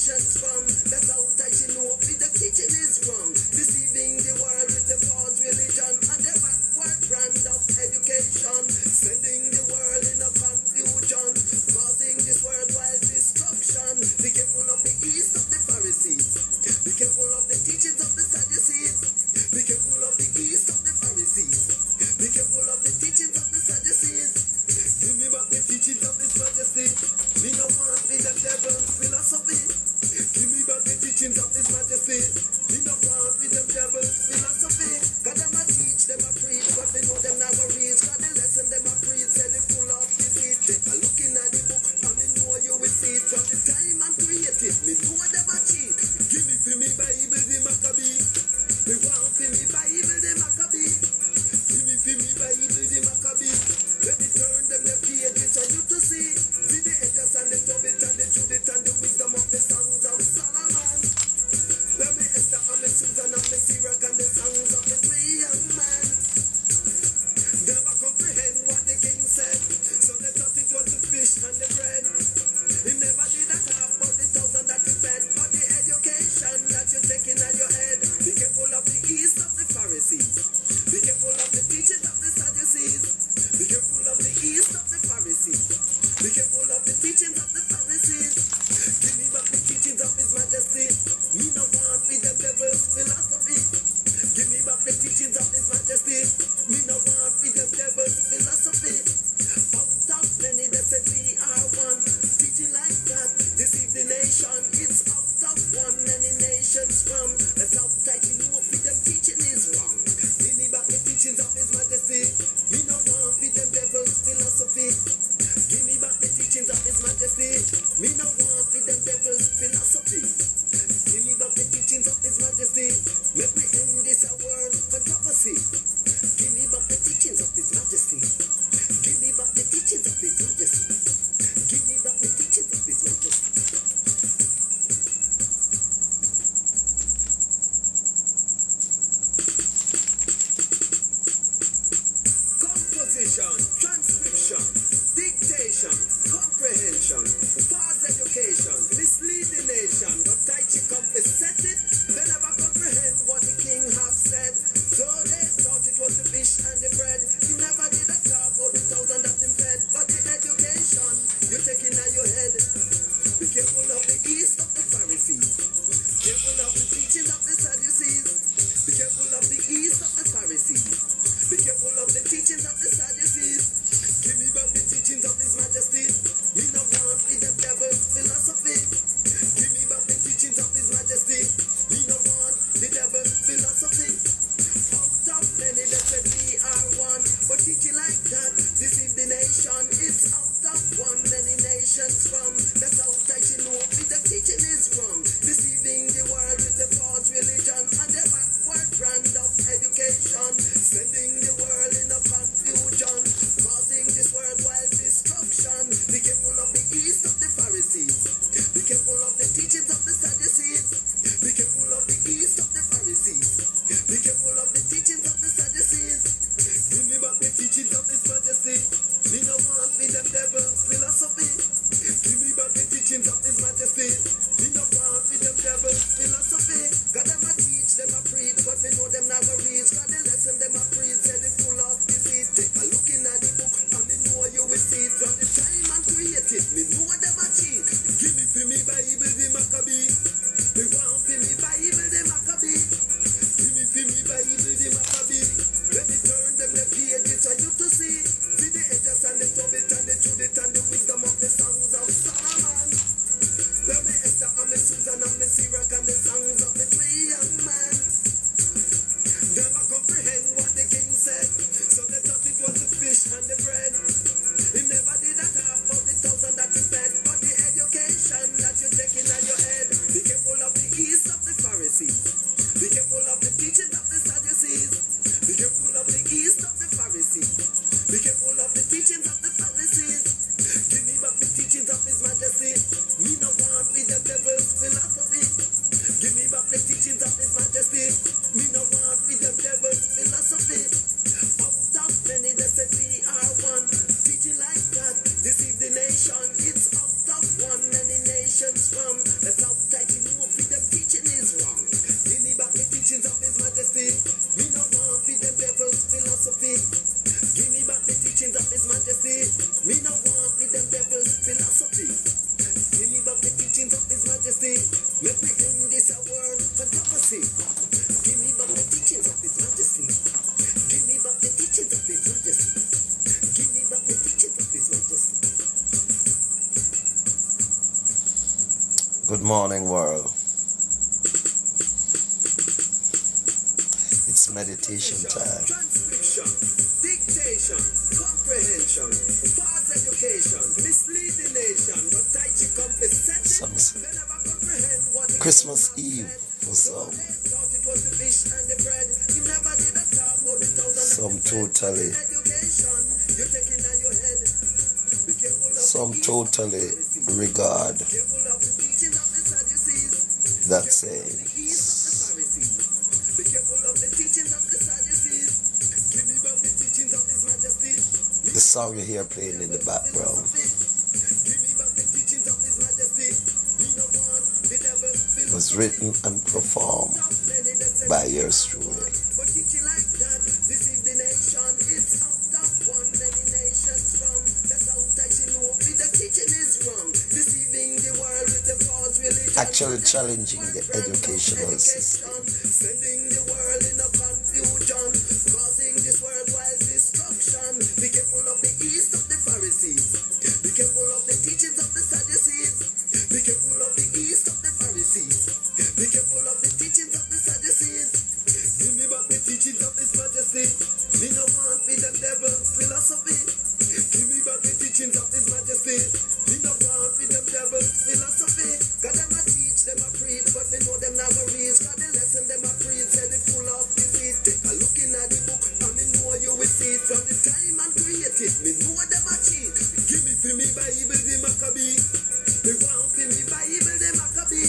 deceptions from. That's how I should know if the teaching is wrong. Deceiving the world with the false religion and the backward brand of education. Sending the world in a confusion, causing this worldwide destruction. Be careful of the east of the Pharisees. Be careful of the teachings of the Sadducees. Be careful of the east of the Pharisees. Be careful of the teachings of the Sadducees. Give me back the teachings of His Majesty. Me no want the devil's philosophy. Give me South type, you know if them teaching is wrong. Give me back the teachings of His Majesty. Me no want for them devil's philosophy. Give me back the teachings of His Majesty. Me no want for them devil's philosophy. Give me back the teachings of His Majesty. Let me end this world controversy. Give me back the teachings of His Majesty. Give me back the teachings of His Majesty. Give me back the teachings of His Majesty. Good morning, world. It's meditation time. Transcription, dictation, comprehension, false education, mislead the nation, but Tai Chi compensation. They never comprehend what it Christmas is. Eve for some. Thought it was the fish and the bread. You never did a talk about the thousand. Some totally. Education, you're taking on your head. Be careful of Some the totally regard careful of the teaching of the Sadducees. that The saying. east of the Pharisees. Be careful of the teachings of the Sadducees. Give me back the teachings of His Majesty. The song you hear playing in the background Give me back the teachings of His Majesty. We don't want the devil's philosophy. was written and performed by yours truly. But teaching like that deceive the nation. It's out of one many nations from. That's how that you know if the teaching is wrong. Deceiving the world with the false religion. Actually challenging the educational system. Sending the world in a confusion. Causing this worldwide destruction. Be careful of the east of the Pharisees. Be careful of the teachings of the Sadducees. Be careful of the east of the Pharisees. Be careful of the teachings of the Sadducees. Give me back the teachings of His Majesty. Me no want for them devil philosophy. Give me back the teachings of His Majesty. Me no want for them devil philosophy. God them a teach, them a preach, but me know them not go reach. God the lesson them a preach, say they full of deceit. Take a look in at the book, and me know you will see it. From the time man created, me know them a cheat. Give me for me Bible the Maccabee. Me want for me Bible the Maccabee.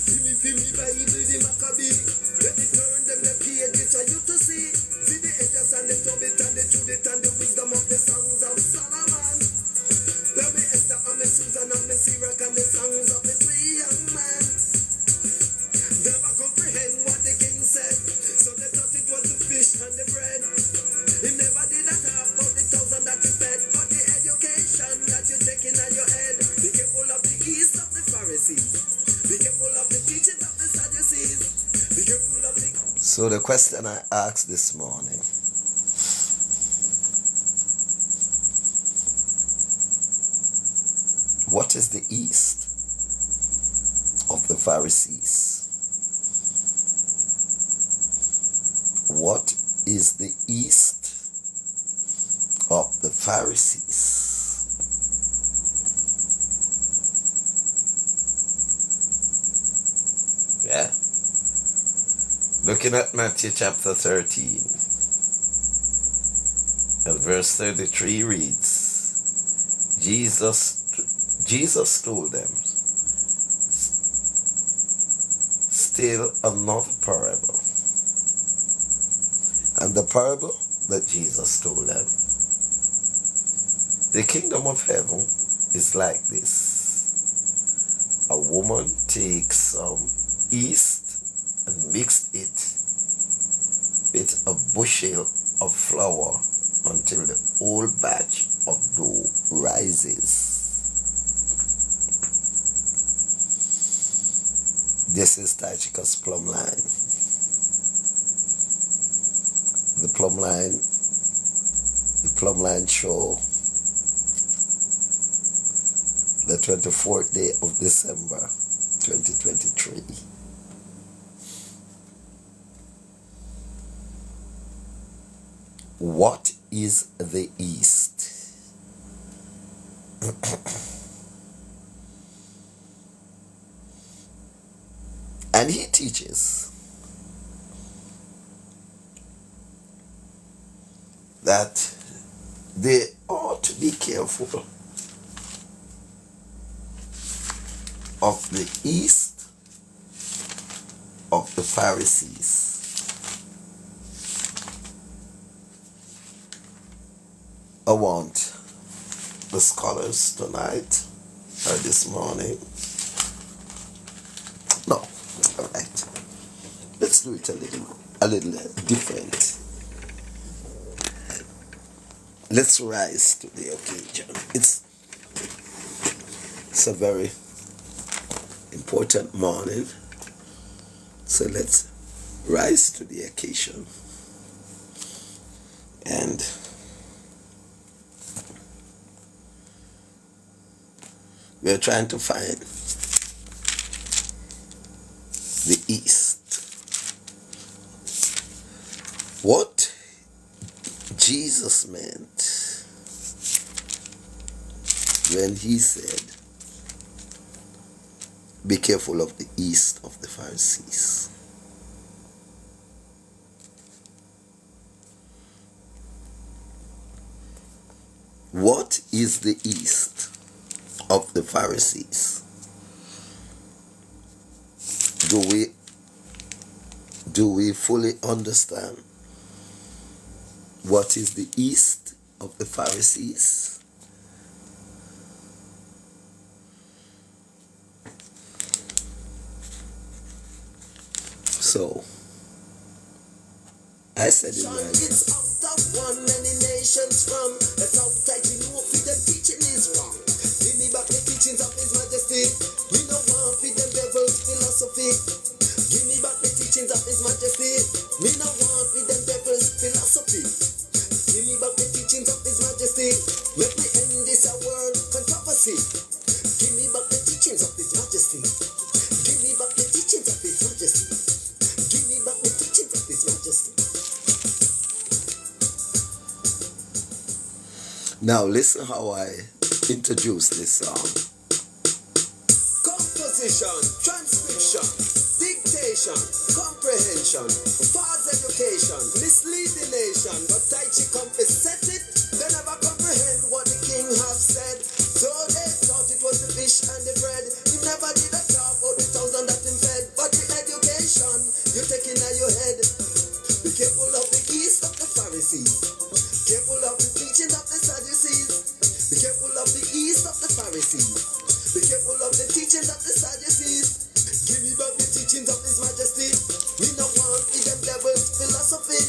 Give me for me Bible the Maccabee. Let me turn them the pages for you to see. See the edges and the Tobit and the Judith and the wisdom of the songs of Solomon. Let me Esther and me Susan and me Sirach and the songs of the three young men. Never comprehend what the king said, so they thought it was the fish and the bread. He never did a talk about the thousand that he fed, but the education that you're taking on your head. Be careful of the east of the Pharisees. Be careful of the teachings of the Sadducees. Be careful of the... So the question I asked this morning, what is the east of the Pharisees? What is the east of the Pharisees? Yeah. Looking at Matthew chapter 13 and verse 33 reads, Jesus told them still another parable. And the parable that Jesus told them, the kingdom of heaven is like this. A woman takes some yeast and mixed it with a bushel of flour until the whole batch of dough rises. This is Tychicus plumb line. The plumb line show, the 24th day of December 2023. What is the East? And he teaches that they ought to be careful of the East of the Pharisees. I want the scholars tonight or this morning let's do it a little different. Let's rise to the occasion. It's a very important morning, so let's rise to the occasion. And we're trying to find the East. What Jesus meant when he said, be careful of the yeast of the Pharisees. What is the yeast of the Pharisees? Do we fully understand what is the yeast of the Pharisees? So, I said it right. It's out of one, many nations from. That's how tight we know for them teaching is wrong. Give me back the teachings of His Majesty. We no want for them devil's philosophy. Give me back the teachings of His Majesty. Me no want for them devil's philosophy. Give me back the teachings of His Majesty. Let me end this a word controversy. Give me back the teachings of His Majesty. Give me back the teachings of His Majesty. Give me back the teachings of His Majesty. Now listen how I introduce this song. Composition, transcription, dictation, comprehension, false education, mislead the nation. But Tai Chi compass set it, they never comprehend what the king have said. So they thought it was the fish and the bread. He never did a talk about the 1,000 that him fed. But the education you take in your head. Be careful of the yeast of the Pharisees. Careful of the teaching of the Sadducees. Be careful of the yeast of the Pharisees. Be careful of the teachings of the Sadducees. Give me back the teachings of His Majesty. We no want the them devil's philosophy.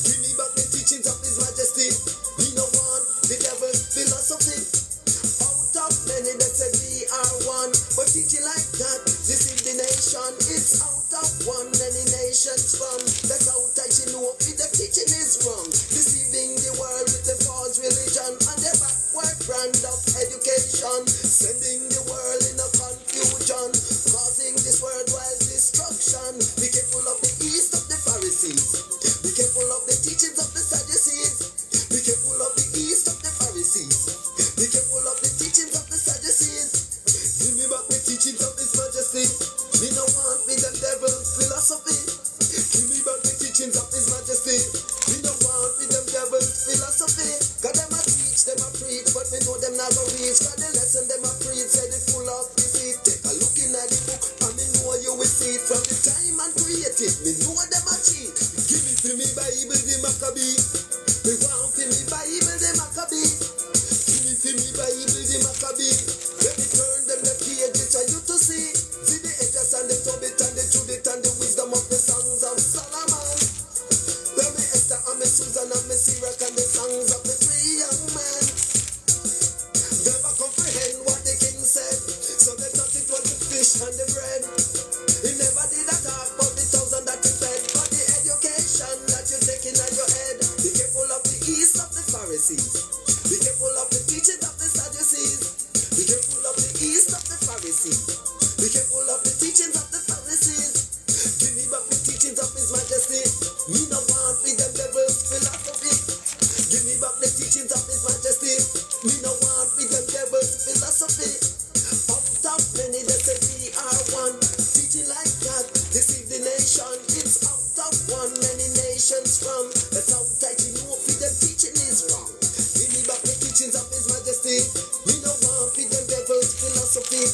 Give me back the teachings of His Majesty. We no want the devil's philosophy. Out of many that said we are one, but teaching like that deceive the nation. It's out of one, many nations from. That's how tight you know if the teaching is wrong. Deceiving the world with the false religion and the backward brand of education. Sending the world in a confusion, causing this worldwide destruction. Be careful of the yeast of the Pharisees. Be careful of the teachings of the Sadducees. Be careful of the yeast of the Pharisees. Be careful of the teachings of the Sadducees. Give me back the teachings of His Majesty. Me no want with them devil's philosophy. Give me back the teachings of His Majesty. Me no want with them devil's philosophy. Cause them a teach, them a preach, but me know them not go reach. Cause the lesson them a preach, said it full of deceit. Take a look in at the book, and me know you will see it. From the time and created, me know them a cheat. Give it to me Bible, the Maccabee. Me want for me Bible, the Maccabee. Give it to me Bible, the Maccabee. Let me turn them the pages for you to see. See the edges and the Tobit and the Judith and the wisdom of the songs of Solomon. Let me Esther and me Susan and me Sirach and the songs of the three young men. Never comprehend what the king said, so they thought it was the fish and the bread. He never did a talk about the 1,000 that he fed, but the education that you take in your head. Be careful of the yeast of the Pharisees. Be careful of the teachings of the Sadducees. Be careful of the yeast of the Pharisees. Be careful of the teachings of the Pharisees. Give me back the teachings of His Majesty. Me no want with them devil's philosophy. Give me back the teachings of His Majesty. Me no want with them devil's philosophy. Out of many that say we are one, teaching like that deceive the nation. It's out of one, many nations from. That's how tight you know if them teaching is wrong. Give me back the teachings of His Majesty. Me no want with them devil's philosophy.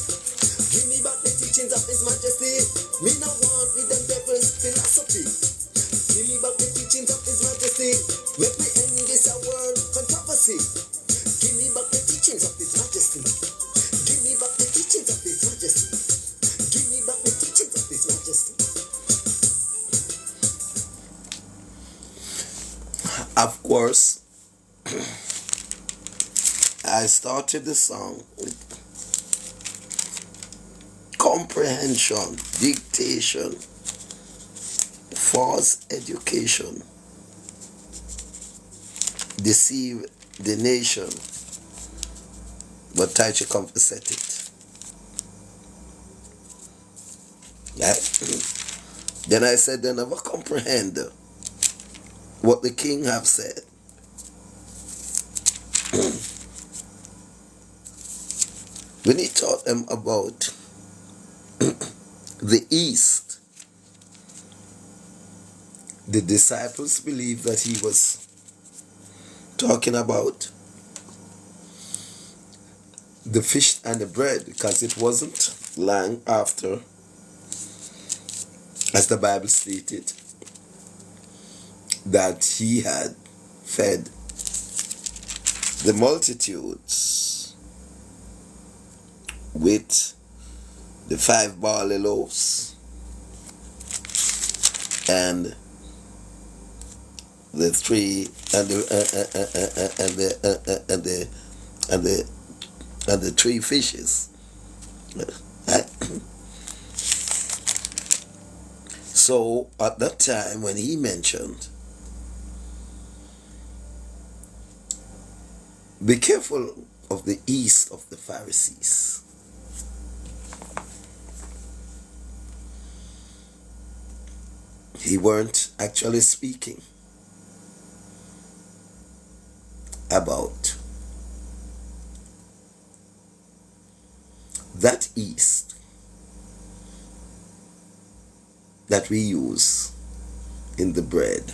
Give me back the teachings of His Majesty. Me no want with them devil's philosophy. Give me back the teachings of His Majesty. Let me end this a word controversy. Give me back the teachings of His Majesty. Give me back the teachings of His Majesty. Give me back the teachings of His Majesty. Of course, I started the song with comprehension, dictation, false education, deceive the nation. But Tai Chi said it. Right? Then I said, they never comprehend what the king have said. When he taught them about the East, the disciples believed that he was talking about the fish and the bread, because it wasn't long after, as the Bible stated, that he had fed the multitudes with the 5 barley loaves and the 3 and the 3 fishes. So at that time when he mentioned, be careful of the yeast of the Pharisees. He weren't actually speaking about that yeast that we use in the bread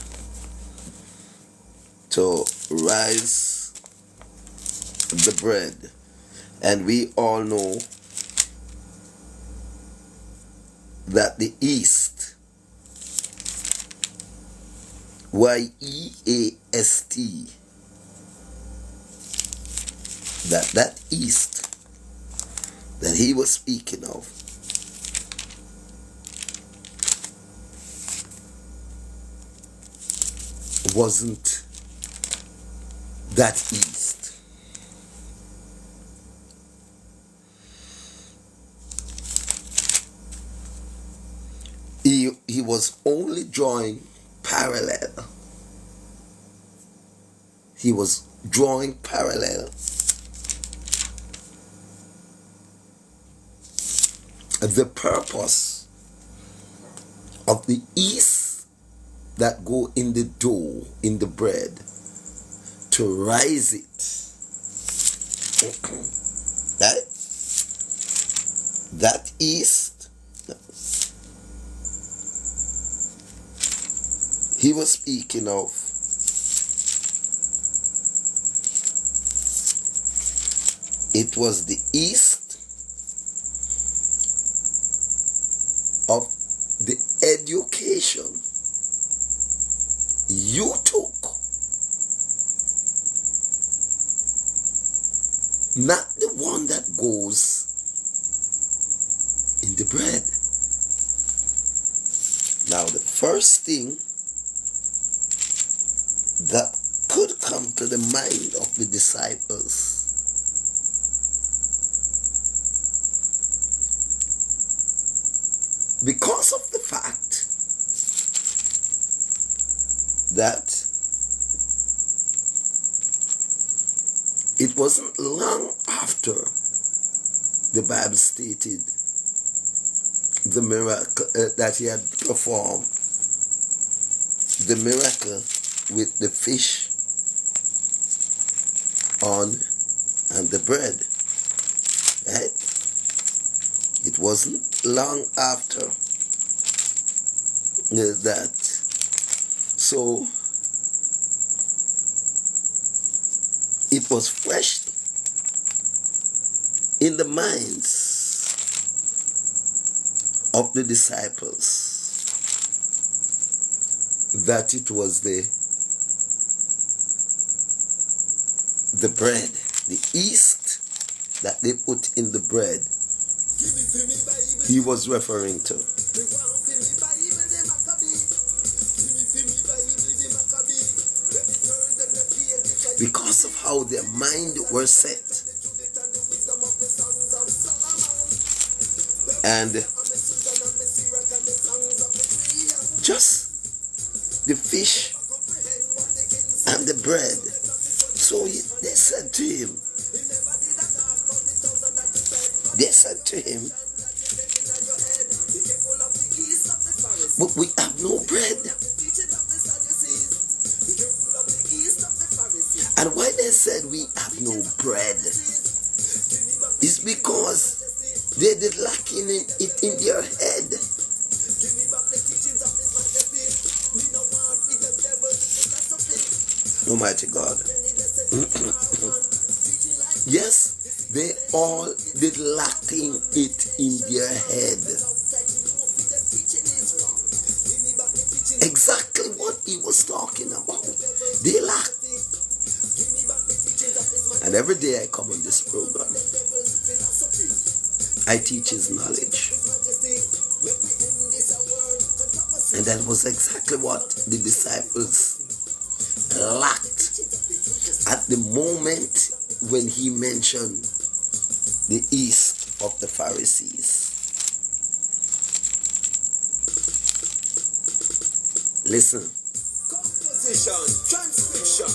to rise the bread. And we all know that the yeast, Y-E-A-S-T, that yeast that he was speaking of wasn't that yeast. He was only drawing parallel. He was drawing parallel the purpose of the yeast that go in the dough, in the bread, to rise it. Right? That yeast he was speaking of it was the yeast of the education you took, not the one that goes in the bread. Now the first thing that could come to the mind of the disciples because of the fact that it wasn't long after the Bible stated the miracle that he had performed, the miracle with the fish on and the bread, right? It wasn't long after that. So it was fresh in the minds of the disciples that it was the bread, the yeast that they put in the bread he was referring to. because of how their mind were set. And just the fish and the bread. So they said to him, but we have no bread. And why they said we have no bread is because they did lacking it in their head. Almighty God. Yes, they all did lacking it in their head. Exactly what he was talking about. They lacked. And every day I come on this program, I teach his knowledge. And that was exactly what the disciples lacked at the moment when he mentioned the yeast of the Pharisees. Listen. Composition, transcription,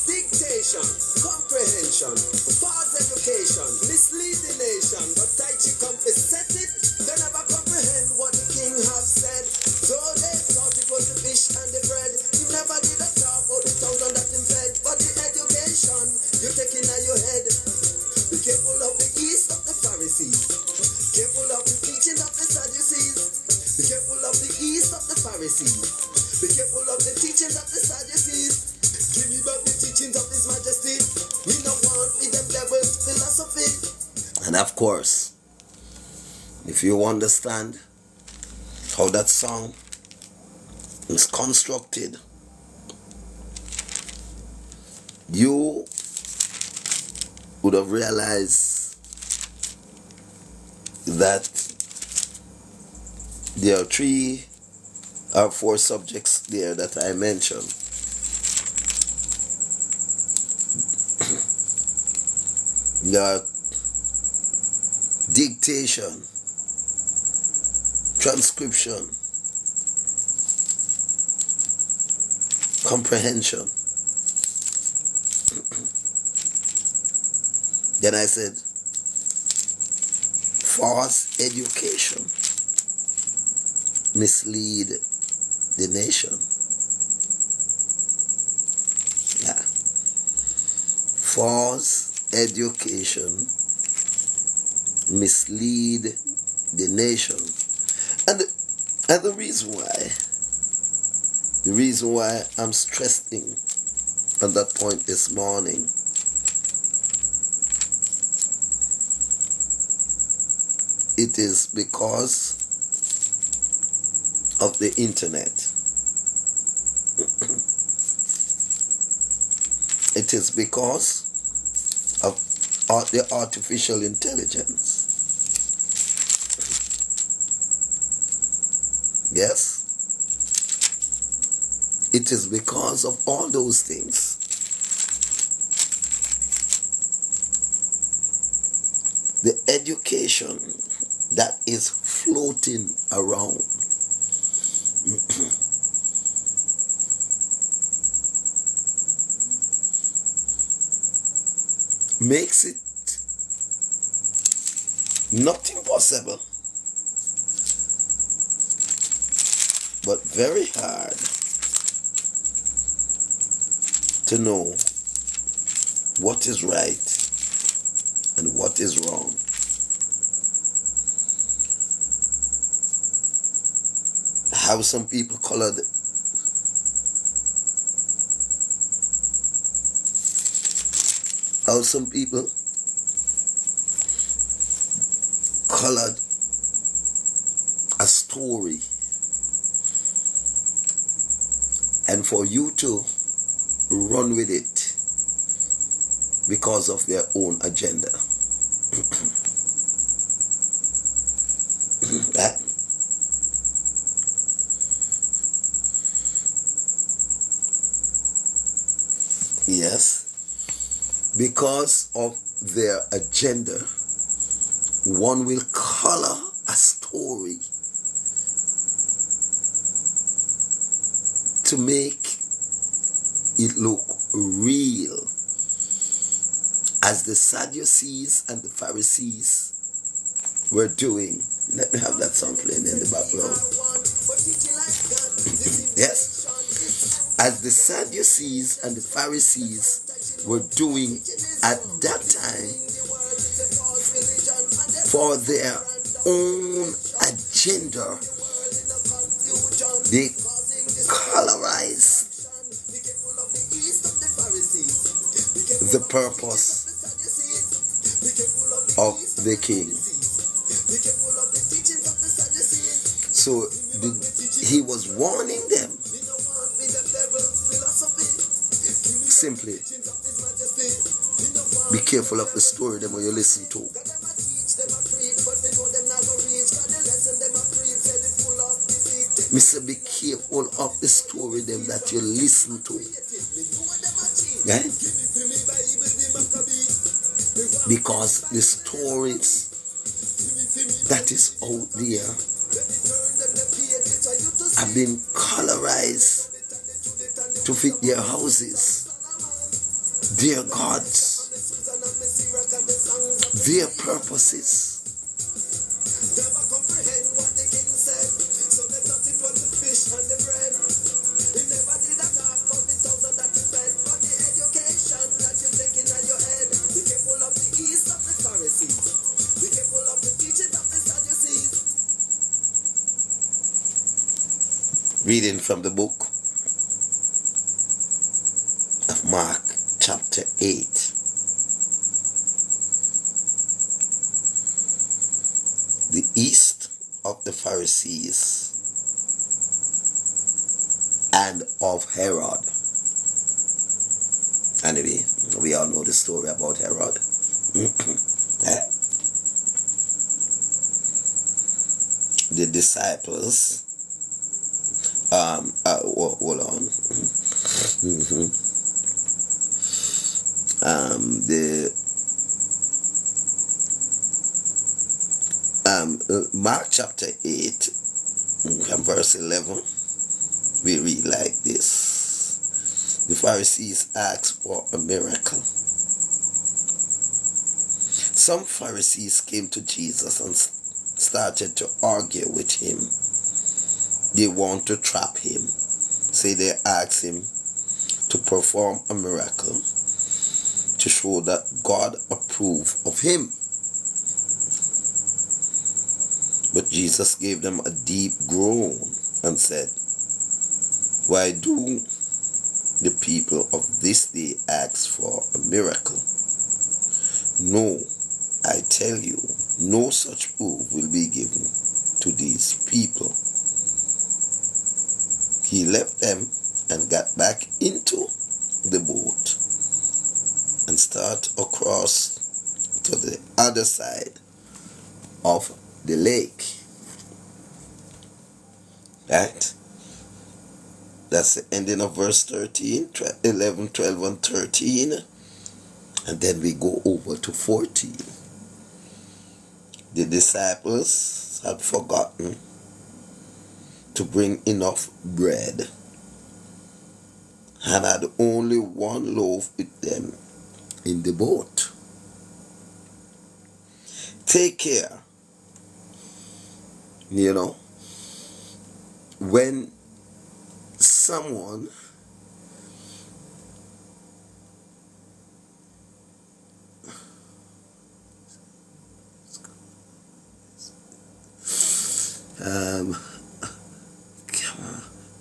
dictation, comprehension, false education, mislead the nation, but Tai Chi set it, they never comprehend what the king have said. So they thought it was the fish and the bread. He never did a talk about the 1,000 that him fed. But the education you take in your head. Be careful of the yeast of the Pharisees. Careful of the teaching of the Sadducees. Be careful of the yeast of the Pharisees. Be careful of the teachings of the Sadducees. Give me back the teachings of His Majesty. We no want with them devils philosophy. And of course, if you understand how that song is constructed, you would have realized that there are 3 or 4 subjects there that I mentioned. There are dictation, transcription, comprehension. Then I said false education, mislead the nation. Yeah. False education, mislead the nation. And the reason why I'm stressing on that point this morning it is because of the internet. It is because of the artificial intelligence. Yes? It is because of all those things. The education that is floating around makes it not impossible, but very hard to know what is right and what is wrong. How some people colored a story, and for you to run with it because of their own agenda. That yes, because of their agenda, one will color a story to make it look real, as the Sadducees and the Pharisees were doing. Let me have that song playing in the background. Yes. As the Sadducees and the Pharisees were doing at that time for their own agenda, they colorized the purpose of the king. So he was warning them simply, be careful of the story that you listen to. Mr. Be careful of the story them that you listen to. Right? Because the stories that is out there have been colorized to fit their houses, their gods, their purposes. Reading from the book of Mark, chapter 8. The east of the Pharisees and of Herod. Anyway, we all know the story about Herod. The disciples, hold on. Mark chapter 8 and verse 11, we read like this. The Pharisees asked for a miracle. Some Pharisees came to Jesus and started to argue with him. They want to trap him. So they asked him to perform a miracle to show that God approved of him. But Jesus gave them a deep groan and said, "Why do the people of this day ask for a miracle? No, I tell you, no such proof will be given to these people." He left them and got back into the boat and started across to the other side of the lake. Right? That's the ending of verse 13, 11, 12, and 13. And then we go over to 14. The disciples had forgotten to bring enough bread and had only one loaf with them in the boat. Take care. When someone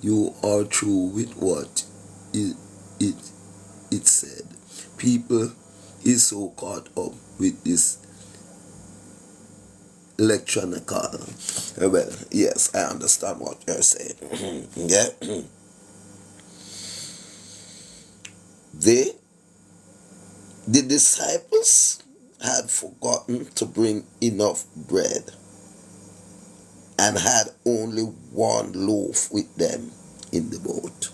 you are true with what it said. People is so caught up with this electronical. Well, yes, I understand what you're saying. Yeah. The disciples had forgotten to bring enough bread and had only one loaf with them in the boat.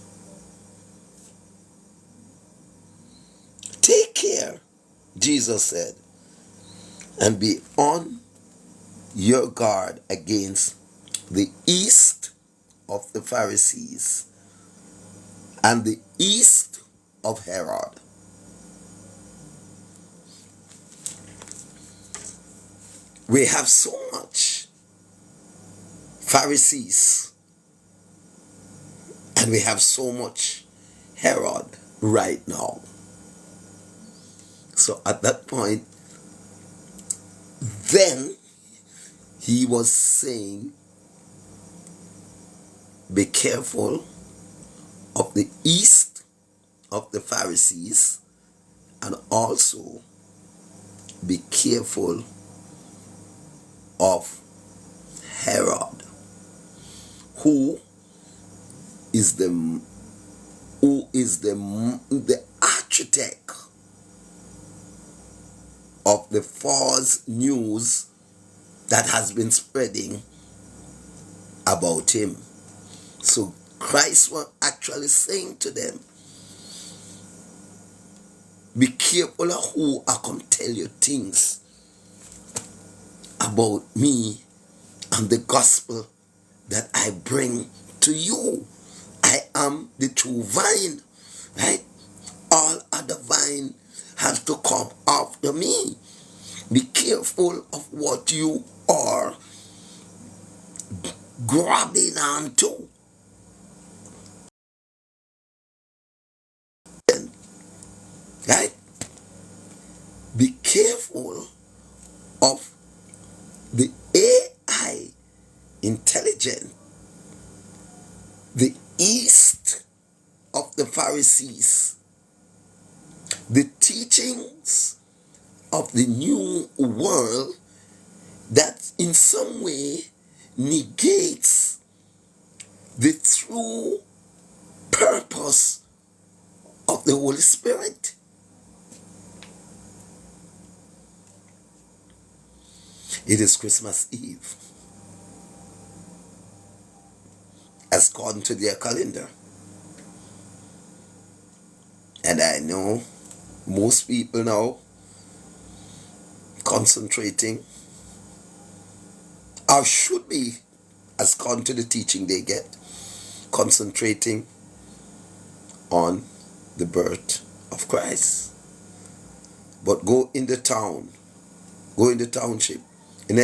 Take care. Jesus said, and be on your guard against the yeast of the Pharisees and the yeast of Herod. We have so much Pharisees and we have so much Herod right now. So at that point, then he was saying, be careful of the yeast of the Pharisees and also be careful of Herod, who is the architect of the false news that has been spreading about him. So Christ was actually saying to them, be careful of who I can tell you things about me and the gospel that I bring to you. I am the true vine, right? All other vine has to come after me. Be careful of what you are grabbing onto. Right? Be careful of the AI intelligent, the east of the Pharisees, the teachings of the new world that in some way negates the true purpose of the Holy Spirit. It is Christmas Eve, as according to their calendar. And I know most people now concentrating, or should be, as according to the teaching they get, concentrating on the birth of Christ. But go in the town, go in the township, in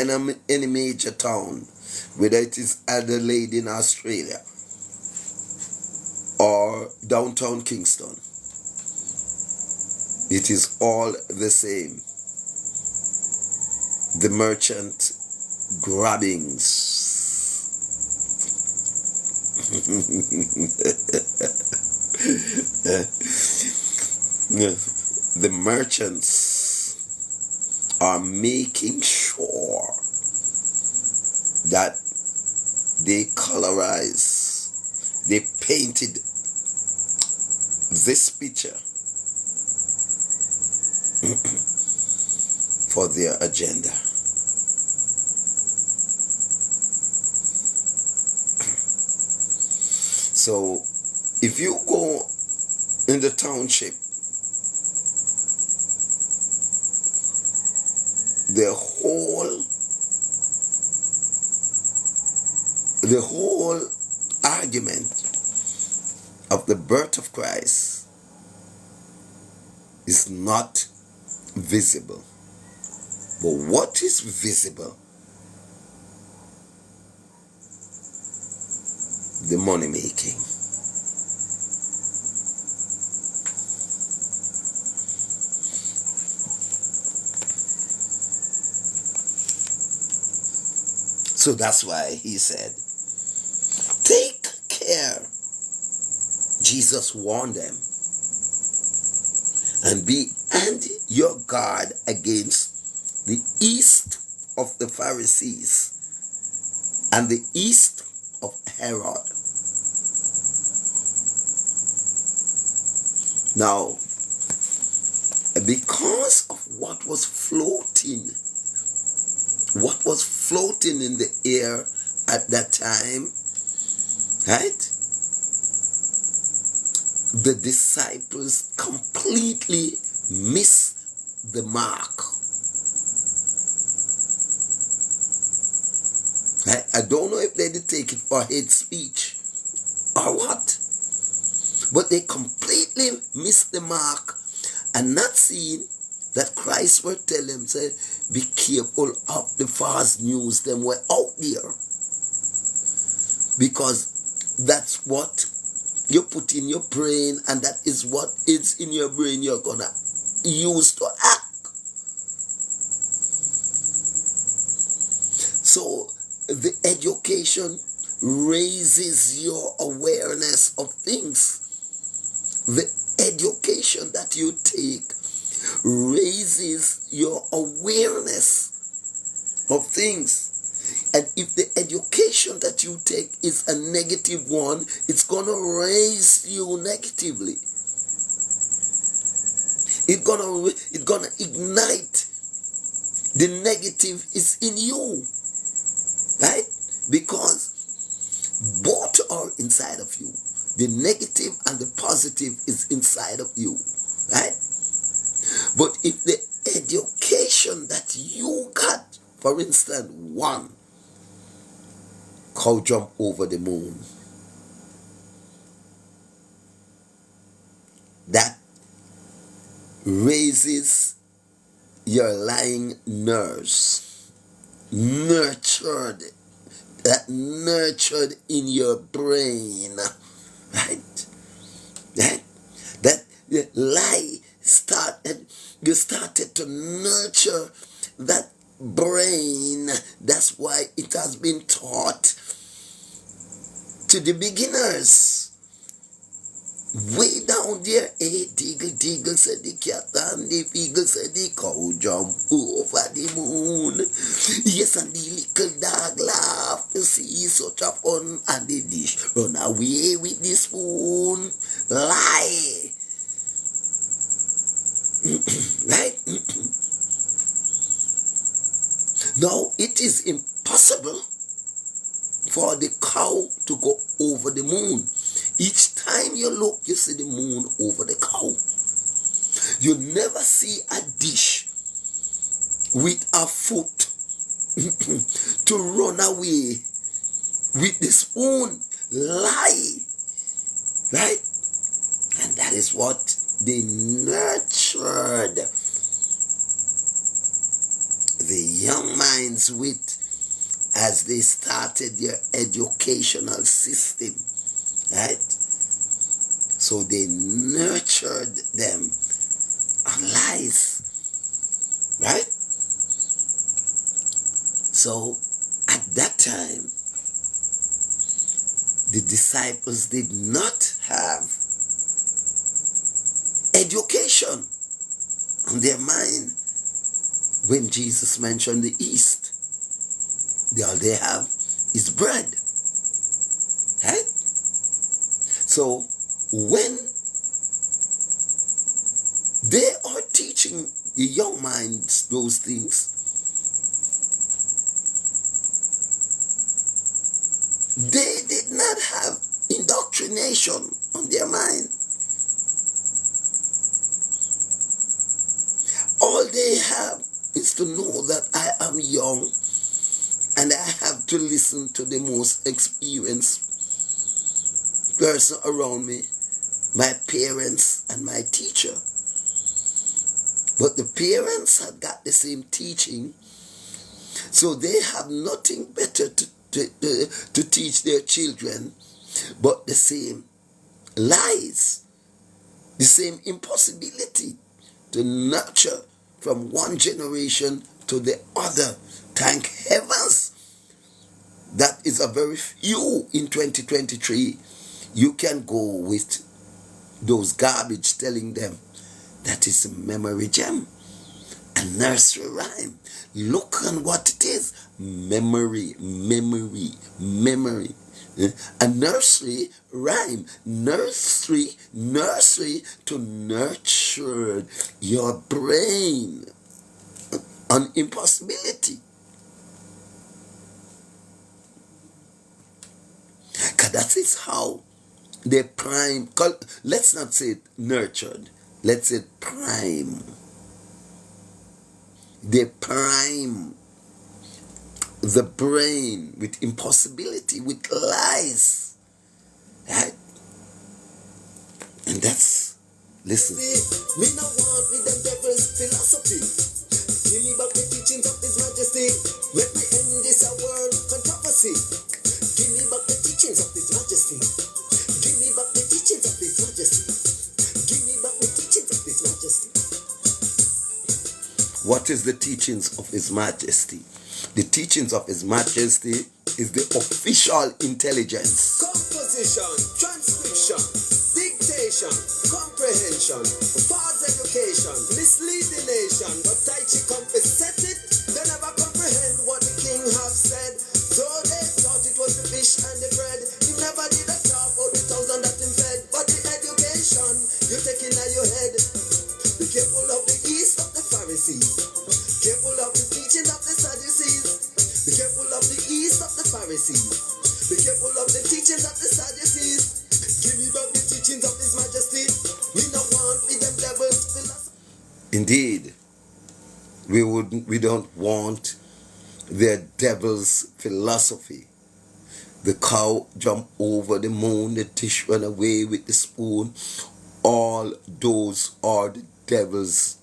any major town, whether it is Adelaide in Australia or downtown Kingston, it is all the same. The merchant grabbings. The merchants are making sure that they colorize, they painted this picture for their agenda. So if you go in the township, the whole argument of the birth of Christ is not visible. But what is visible? The money making. So that's why he said, take care. Jesus warned them. And be on your guard against the yeast of the Pharisees and the yeast of Herod. Now, because of what was floating in the air at that time, right? The disciples completely missed the mark. I don't know if they did take it for hate speech or what, but they completely missed the mark and not seeing that Christ will tell them, say, be careful of the false news them were out there. Because that's what you put in your brain, and that is what is in your brain you're gonna use to act. So the education raises your awareness of things. The education that you take raises your awareness of things. And if the education that you take is a negative one, it's going to raise you negatively. It's gonna ignite the negative is in you, right? Because both are inside of you. The negative and the positive is inside of you, right? But if the education that you got, for instance, one, cow jump over the moon, that raises your lying nerves, nurtured in your brain, right? That lie you started to nurture that brain. That's why it has been taught to the beginners. Way down there, Diggle said the cat and the eagle said the cow jump over the moon. Yes, and the little dog laughed to see such a fun, and the dish run away with the spoon. Lie. Right? Now, it is impossible for the cow to go over the moon. Each time you look, you see the moon over the cow. You never see a dish with a foot to run away with the spoon. Lie. Right? And that is what they nurtured the young minds with as they started their educational system. Right? So they nurtured them on lies. Right? So at that time, the disciples did not have education on their mind. When Jesus mentioned the East, all they have is bread. Right? So when they are teaching the young minds those things, they did not have indoctrination on their mind. All they have is to know that I am young and I have to listen to the most experienced person around me, my parents and my teacher. But the parents have got the same teaching, so they have nothing better to teach their children but the same lies, the same impossibility to nurture from one generation to the other. Thank heavens that is a very few in 2023. You can go with those garbage telling them that is a memory gem, a nursery rhyme. Look on what it is. Memory. A nursery rhyme. Nursery to nurture your brain on impossibility. Because that is how they prime. Let's not say it nurtured. Let's say prime. They prime the brain with impossibility, with lies. Right? And that's, listen. Me no want with them devil's philosophy. Give me back the teachings of His Majesty. Let me end this world controversy. Give me back the teachings of His Majesty. Give me back the teachings of His Majesty. Give me back the teachings of His Majesty. What is the teachings of His Majesty? The teachings of His Majesty is the official intelligence. Composition, transcription, dictation, comprehension, false education, mislead the nation. But Tai Chi confessed it, they never comprehend what the king have said. So they thought it was the fish and the bread. He never did a talk about the thousand that him fed. But the education you take in your head. Be careful of the yeast of the Pharisees. Careful of the teaching of the Sadducees. Be careful of the yeast of the Pharisees. Be careful of the teachings of the Sadducees. Give me back the teachings of His Majesty. We don't want with them devils philosophy. Indeed, we don't want their devil's philosophy. The cow jumped over the moon, the fish ran away with the spoon. All those are the devil's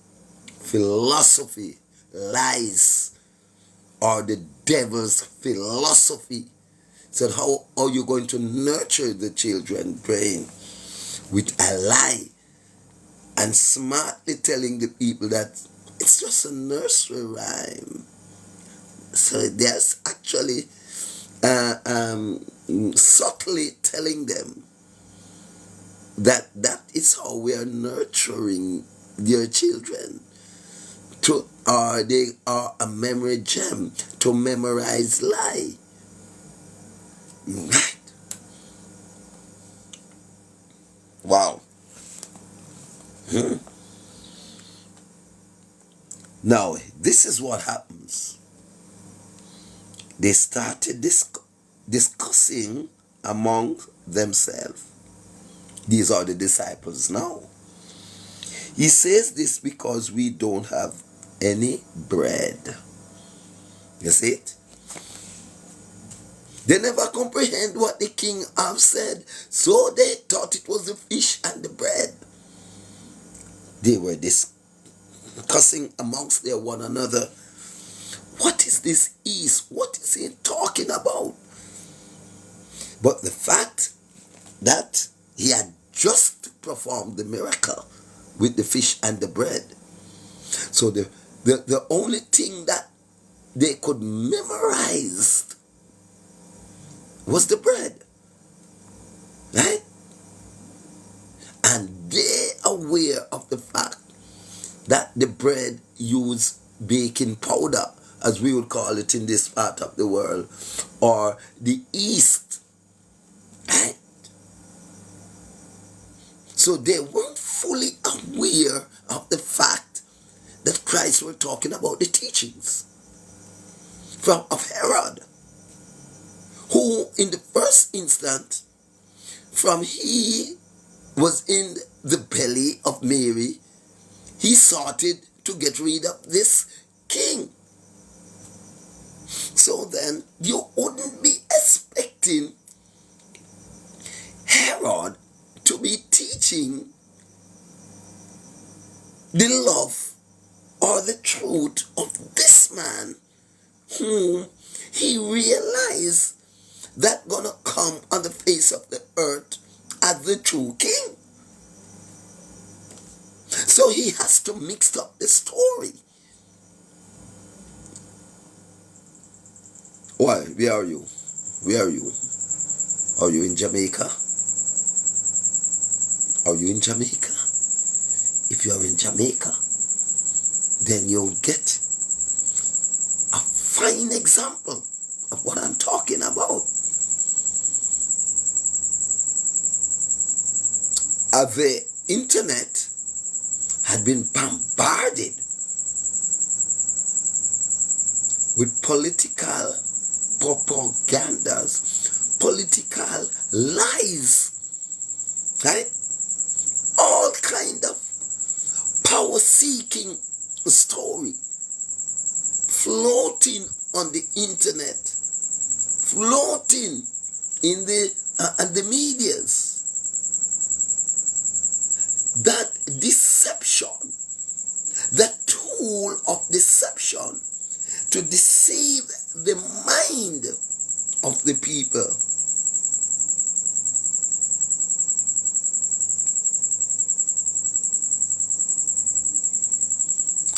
philosophy. Lies are the devil's philosophy. So how are you going to nurture the children's brain? With a lie, and smartly telling the people that it's just a nursery rhyme. So there's actually subtly telling them that is how we are nurturing their children. They are a memory gem to memorize lie. Right. Wow. Now, this is what happens. They started discussing among themselves. These are the disciples now. He says this because we don't have any bread. You see it? They never comprehend what the king have said, so they thought it was the fish and the bread. They were discussing amongst their one another. What is this east? What is he talking about? But the fact that he had just performed the miracle with the fish and the bread. So the only thing that they could memorize was the bread. Right? And they are aware of the fact that the bread used baking powder, as we would call it in this part of the world, or the yeast. Right? So they weren't fully aware of the fact that Christ was talking about the teachings of Herod, who in the first instant, from he was in the belly of Mary, he started to get rid of this king. So then you wouldn't be expecting Herod to be teaching the love or the truth of this man whom he realized that gonna come on the face of the earth as the true king. So he has to mix up the story. Why? Where are you? Where are you? Are you in Jamaica? Are you in Jamaica? If you are in Jamaica, then you'll get a fine example of what I'm talking about. The internet had been bombarded with political propagandas, political lies, right? All kind of power-seeking story floating on the internet, floating in the medias. That deception, that tool of deception to deceive the mind of the people.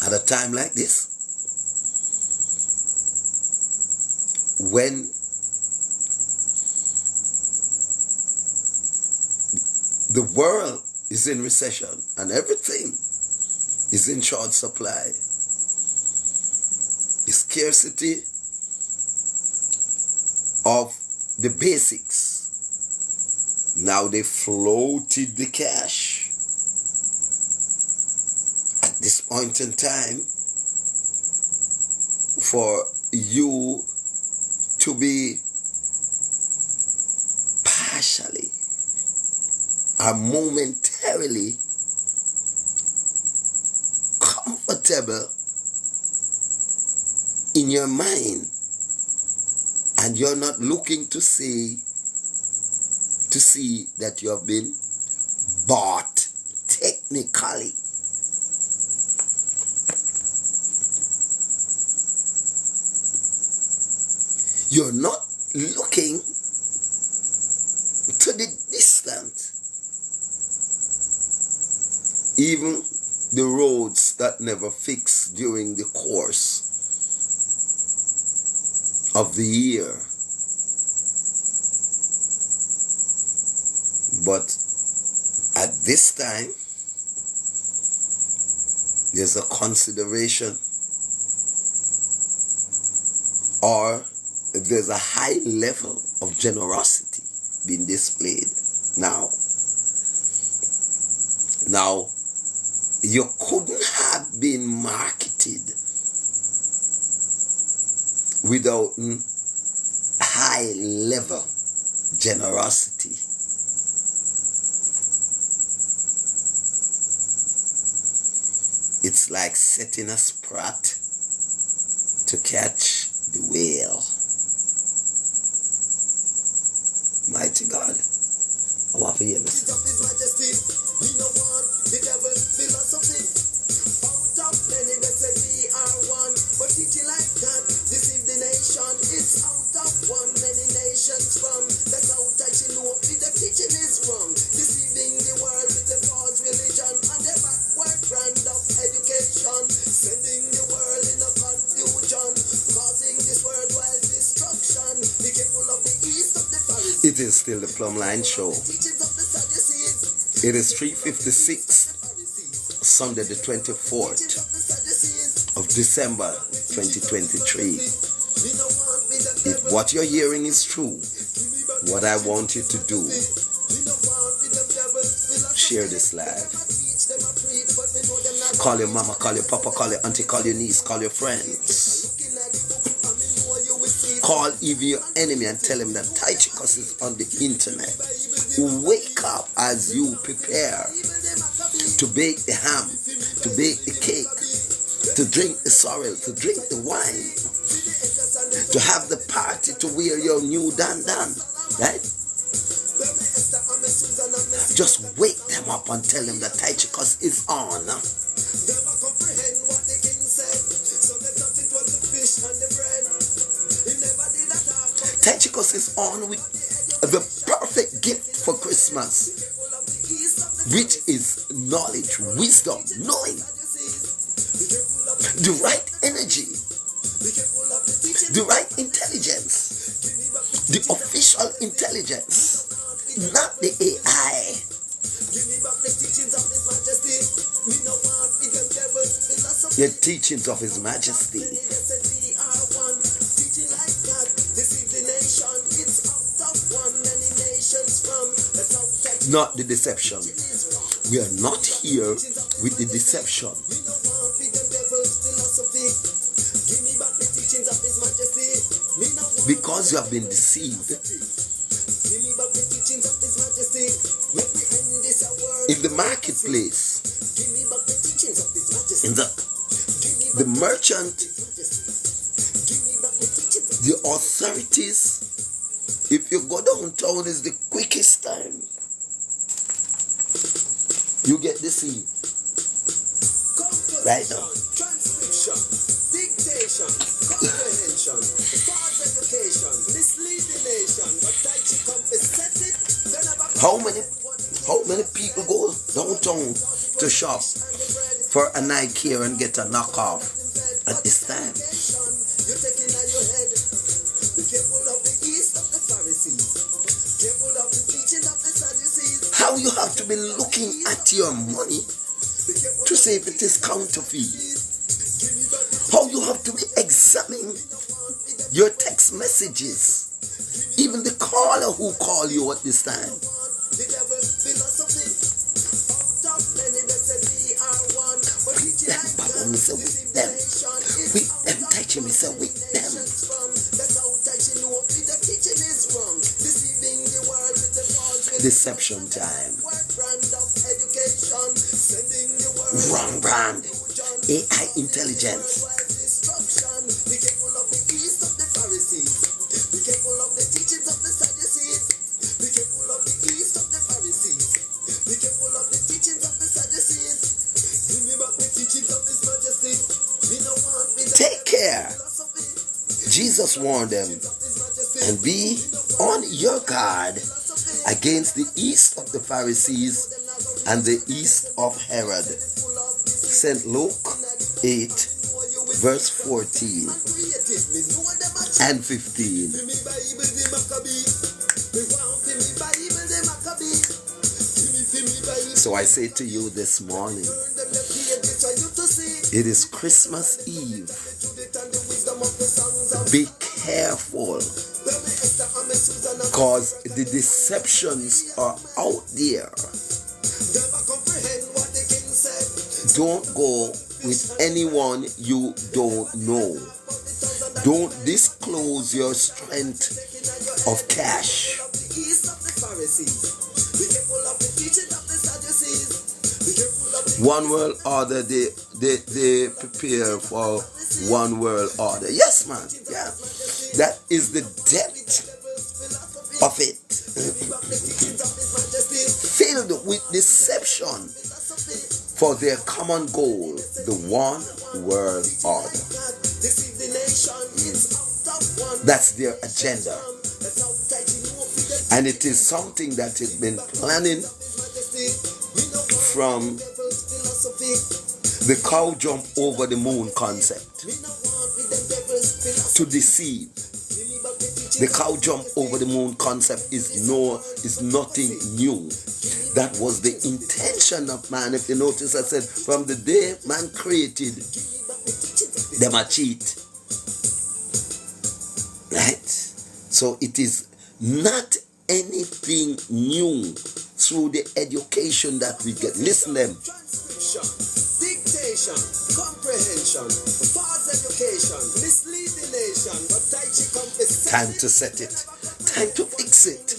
At a time like this, when the world is in recession and everything is in short supply, the scarcity of the basics, now they floated the cash. At this point in time, for you to be partially or momentarily comfortable in your mind, and you're not looking to see that you have been bought technically. You're not looking to the distant. Even the roads that never fix during the course of the year. But at this time, there's a consideration, or there's a high level of generosity being displayed now. Now, you couldn't have been marketed without high level generosity. It's like setting a sprat to catch the whale. Mighty God. I want to hear this. The devil's philosophy. Out of many that say we are one, but teaching like that deceive the nation. It's out of one many nations from. That's how that you know if the teaching is wrong. Deceiving the world with the false religion and the backward brand of education. Sending the world in a confusion, causing this worldwide destruction. Be careful of the east of the Pharisees. It is still the Plumline Show. It is 3:56, Sunday the 24th of December 2023. If what you're hearing is true, what I want you to do, share this live. Call your mama, call your papa, call your auntie, call your niece, call your friends. Call even your enemy and tell him that Tychicus is on the internet. Wake up as you prepare to bake the ham, to bake the cake, to drink the sorrel, to drink the wine, to have the party, to wear your new dandan, right? Just wake them up and tell them that Tychicus is on. Tychicus is on with the perfect gift for Christmas, which is knowledge, wisdom, knowing, the right energy, the right intelligence, the official intelligence, not the AI. The teachings of His Majesty. Not the deception. We are not here with the deception. Because you have been deceived. In the marketplace, in the merchant go downtown is the quickest time. You get deceived. Right now. Transcription, dictation, comprehension, false education, mislead the nation, but Tai Chi compass set it, then How many people go downtown to shop for a Nike and get a knockoff at this time? You're taking out your head. Be careful of the yeast of the Pharisees. Careful of the teaching of the Sadducees. How you have to be looking at your money to see if it is counterfeit. How you have to be examining your text messages. Even the caller who call you at this time. The devil's philosophy. Out of many that said we are one. But teaching like that, With them. With them, touching me, so with them. that's how Tai Chi know if the teaching is wrong. Deceiving the world with the false Deception time. brand of education. Sending the world Wrong brand. AI intelligence. destruction. Be careful of the yeast of the Pharisees. Be careful of the teachings of the Sadducees. Be careful of the yeast of the Pharisees. Be careful of the teachings of the Sadducees. Give me back the teachings of His Majesty. Me no want me Take care. philosophy. Jesus warned them, and be on your guard against the east of the Pharisees and the east of Herod. St. Luke 8, verse 14 and 15. So I say to you this morning, it is Christmas Eve. Be careful, because the deceptions are out there. Don't go with anyone you don't know. Don't disclose your strength of cash. One world order, they prepare for one world order. Yes, man. Yeah. That is the depth of it. Filled with deception for their common goal, the one world order. That's their agenda. And it is something that has been planning from the cow jump over the moon concept to deceive. The cow jump over the moon concept is nothing new. That was the intention of man. If you notice, I said from the day man created, them a cheat. Right? So it is not anything new through the education that we get. Listen them. Dictation, comprehension, false education, mislead the nation, but Tai Chi compass. Time to set it. Time to fix it.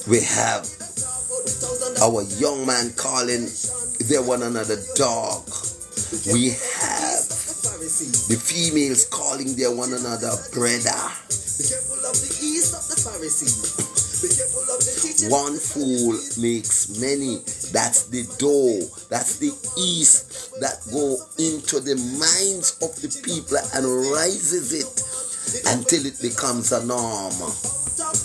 We have our young man calling their one another dog. We have the females calling their one another brother. Be careful of the east of the Pharisees. Be careful of the teaching. One fool makes many. That's the door. That's the east that go into the minds of the people and rises it until it becomes a norm.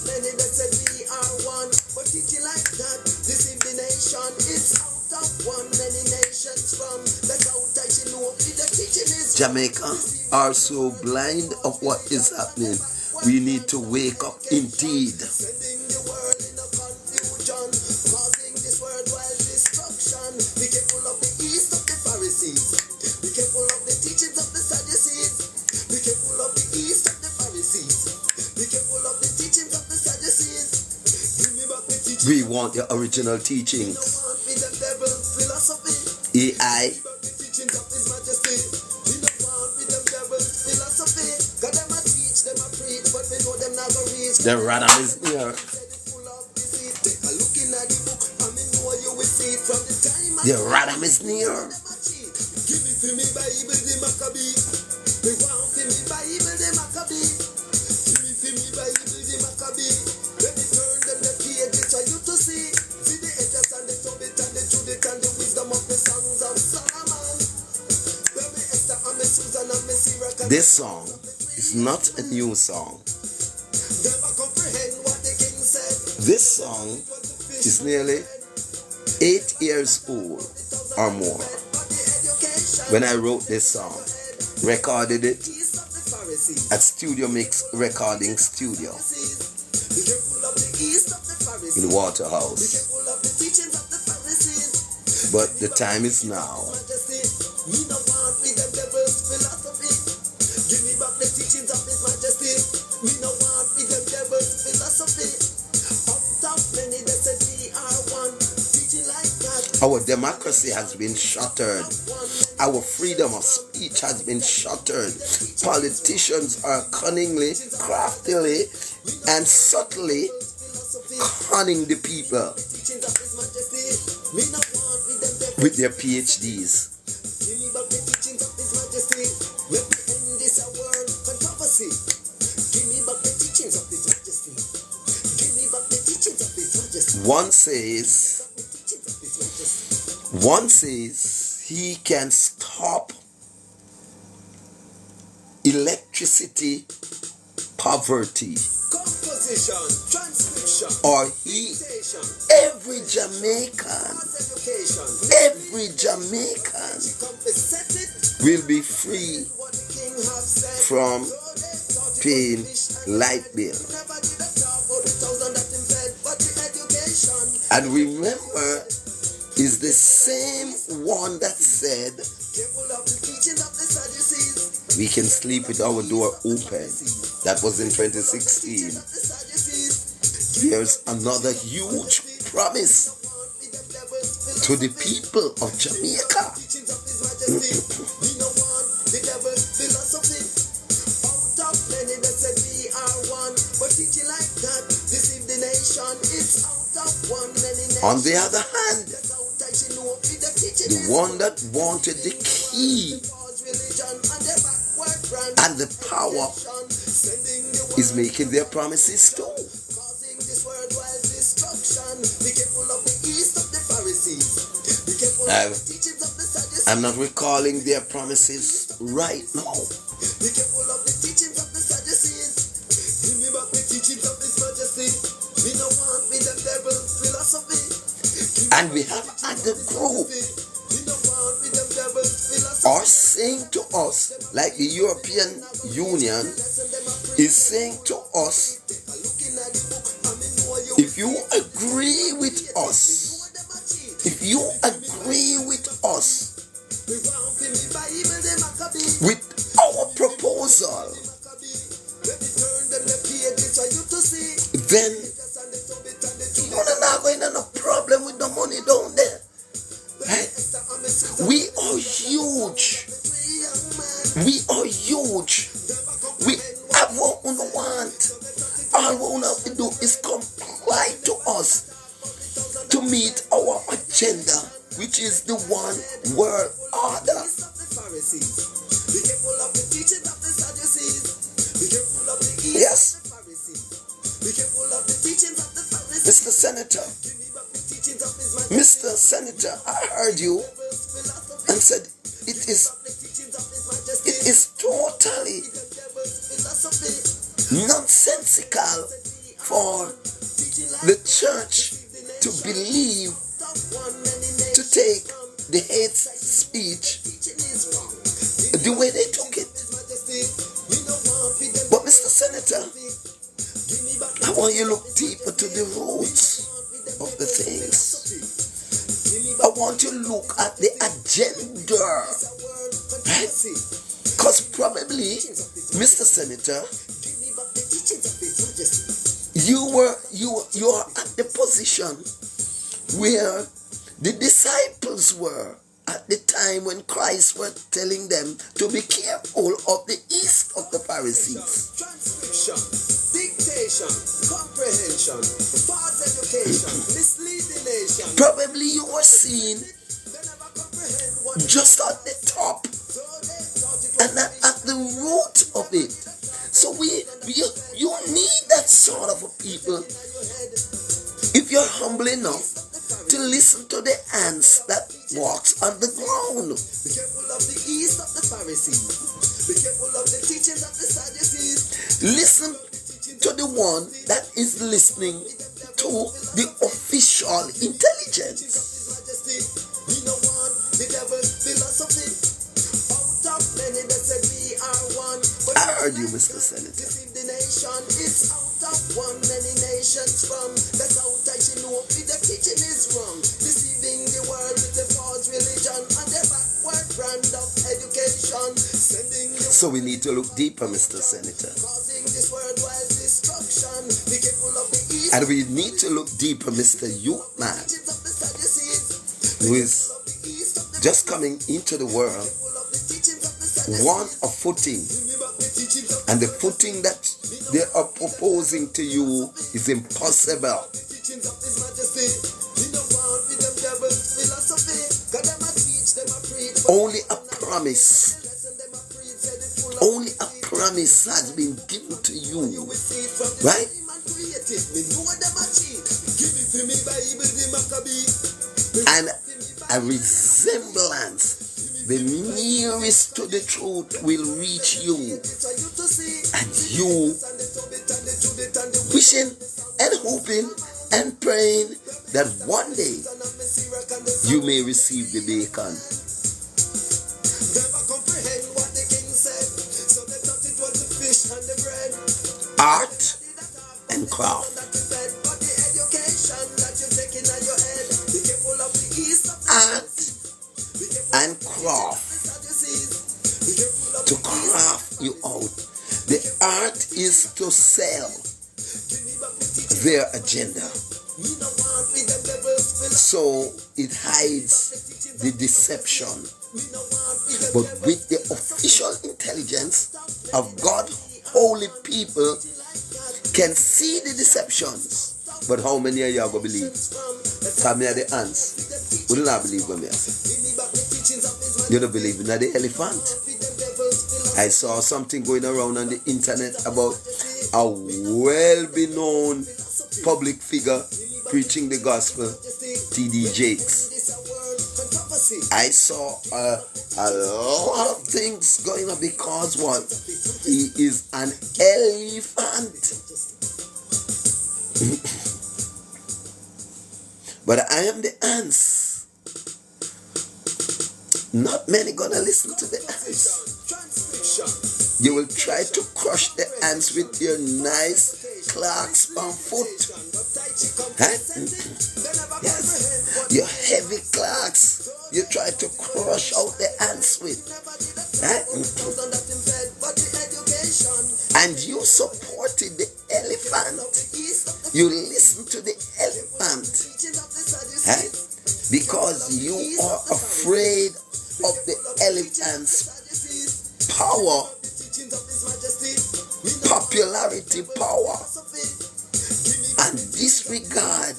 Many that said we are one, but teaching like that, deceive the nation. It's out of one, many nations from. That's how Tai Chi know if the teaching is. Jamaica are so blind of what is happening. We need to wake up indeed. Sending the world in a confusion, causing this worldwide destruction. Be careful of the east of the Pharisees. Be careful of the teachings of the Sadducees. Be careful of the east of the Pharisees. Be careful of the teachings of the Sadducees. Give me back the teachings. We want the original teachings. Want me the devil's philosophy. AI. Give me back the teachings of His Majesty. We don't want me the devil's philosophy. God them a teach, them a preach, but we know them not gonna reach. The radar is here. Take a look in at the book, and me know you will see it from the time. The radar is near. Give me for me Bible the Maccabee. Me want for me Bible the Maccabee. This song is not a new song. This song is nearly 8 years old or more when I wrote this song. Recorded it at Studio Mix Recording Studio in Waterhouse. But the time is now. Our democracy has been shattered. Our freedom of speech has been shattered. Politicians are cunningly, craftily, and subtly conning the people with their PhDs. One says he can stop electricity poverty, or every Jamaican will be free from paying light bill. And remember, is the same one that said we can sleep with our door open. That was in 2016. Here's another huge promise to the people of Jamaica. On the other hand, the one that wanted the key and the power is making their promises too. I'm not recalling their promises right now. And we have other group are saying to us, like the European Union is saying to us, if you agree with us, with our proposal, then you're not going to have no problem with the money down there. Right? We are huge. We have what we want. All we have to do is comply to us to meet our agenda, which is the one world order. Yes. Mr. Senator, I heard you and said it is totally nonsensical for the church to believe, to take the hate speech the way they took it. But Mr. Senator, I want you to look deeper to the roots of the things. I want you to look at the agenda, right? Because probably, Mr. Senator, you are at the position where the disciples were at the time when Christ was telling them to be careful of the yeast of the Pharisees. Transcription, dictation, comprehension, false education, misleading nation. Probably you were seen just at the top and at the root of it. So you need that sort of a people if you're humble enough to listen to the ants that walks on the ground. Be careful of the yeast of the Pharisees. Be careful of the teachings of the Sadducees. Listen to the one that is listening to the official intelligence. We don't want the devil's philosophy. Out of many that said we are one. But I heard you, Mr. Senator. deceive the nation. It's out of one many nations from. That's how tight you know if the teaching is wrong. Deceiving the world with the false religion and the backward brand of education. Sending the So we need to look deeper, Mr. Senator. causing this worldwide destruction. Be careful of the east. And we need to look deeper, Mr. Youth Man, Teachings of the Sadducees. who is Of the east of the just coming into the world, full of the teachings of the Sadducees. want a footing, Remember the teachings of and the footing that they are proposing to you is impossible. teachings of His Majesty. We don't want with them devil's philosophy. Cause them a teach, them a preach. Only a promise, Lesson them a preach. Said it full of only a promise has been given to you, we see it from the right? same man created. Me know them a cheat. Give it to me Bible, the Maccabee. And a resemblance, the nearest to the truth, will reach you, It's for you to see. and you And the Tobit and the Judith and the wishing and hoping and praying that one day Wisdom and Messiah and the you may receive the bacon. never comprehend what the king said. So they thought it was the fish and the bread. Art and craft. That you fed, but the education that you take in your head. Be careful of the east of the Art Be careful and craft, Sadducees. Be careful of to the craft you out. The art is to sell Give me back the teaching. their agenda. We don't want with them devils philosophy. So it hides the deception. We don't want with them But devils with the official intelligence of God, holy people can see the deceptions. But how many of you are going to believe? Come here, the ants. We do not believe when we say. Give me back the teachings of His You don't believe in the elephant. with them devils philosophy. I saw something going around on the internet about a well-known public figure preaching the gospel, T.D. Jakes. This a word controversy. I saw a lot of things going on because what? He is an elephant. But I am the ants. Not many gonna listen to the ants. Transfiction. You will try to crush the ants with your nice Clarks on foot. Yes. Your heavy Clarks. You try to crush out the ants with. Right? And you supported the elephant. You listen to the elephant. Right? Because you are afraid of the elephant's power, popularity power, and disregard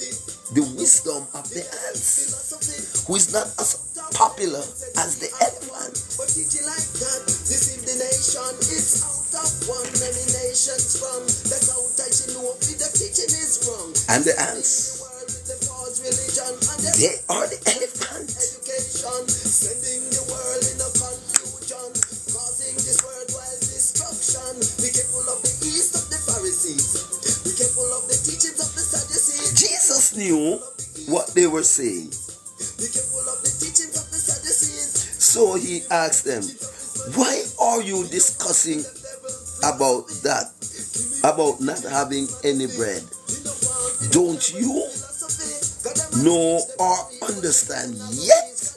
the wisdom of the ants, who is not as popular as the elephant. But teaching like that, deceive the nation. It's out of one many nations from. That's how tight you know if the teaching is wrong. And the ants, The world with the false religion and the they are the elephant. education, sending the world in a confusion, causing this worldwide destruction. Be careful of the east of the Pharisees. Be careful of the teachings of the Sadducees. Jesus knew what they were saying. Be careful of the teachings of the Sadducees. So he asked them, why are you discussing about that? About not having any bread? Don't you know or understand yet?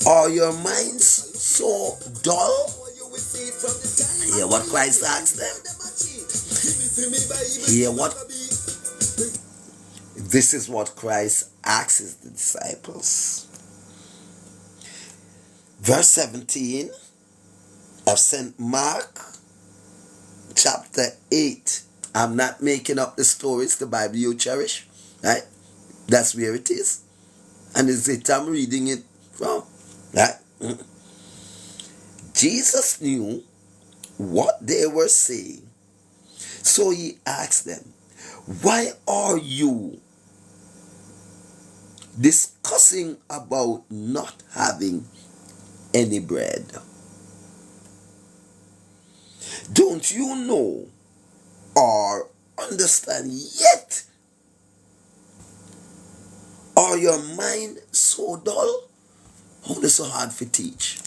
Are your minds so dull? Hear what Christ asked them. Hear what? This is what Christ asks the disciples. Verse 17 of St. Mark chapter 8. I'm not making up the stories, the Bible you cherish. Right? That's where it is. And it's it I'm reading it from. Right? Jesus knew what they were saying. So he asked them, why are you discussing about not having any bread? Don't you know or understand yet? Or your mind so dull? How is so hard to teach?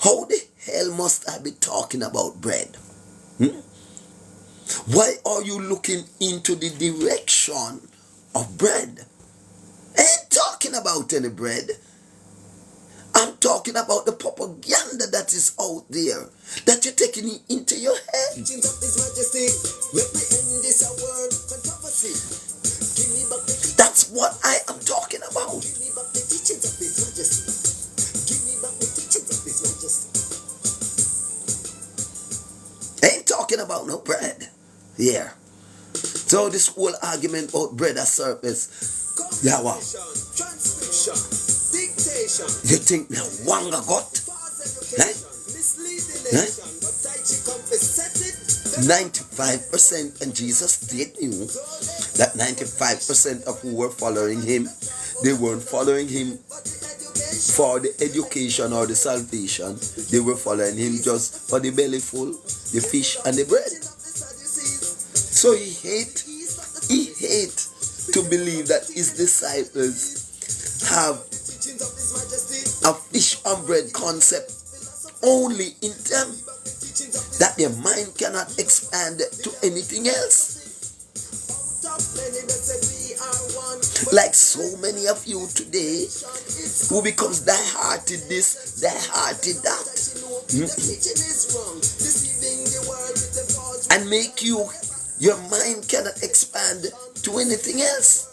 How the hell must I be talking about bread? Why are you looking into the direction of bread? I ain't talking about any bread. I'm talking about the propaganda that is out there, that you're taking into your head. Teachings of His Majesty, let me end this word controversy. Give me back the teachings. That's what I am talking about. Give me back the teachings of His Majesty. Give me back the teachings of His Majesty. I ain't talking about no bread here. So this whole argument about bread as surface, yeah, what? Transcription, dictation, You think now wanga got? false education, misleading nation, but Tai Chi compass set it. 95%, and Jesus did knew that 95% of who were following him, they weren't following him for the education or the salvation. They were following him just for the belly full, the fish and the bread. So he hate to believe that his disciples have a fish and bread concept only in them, that their mind cannot expand to anything else. Like so many of you today who becomes die-hearted this, die-hearted that, and make your mind cannot expand to anything else.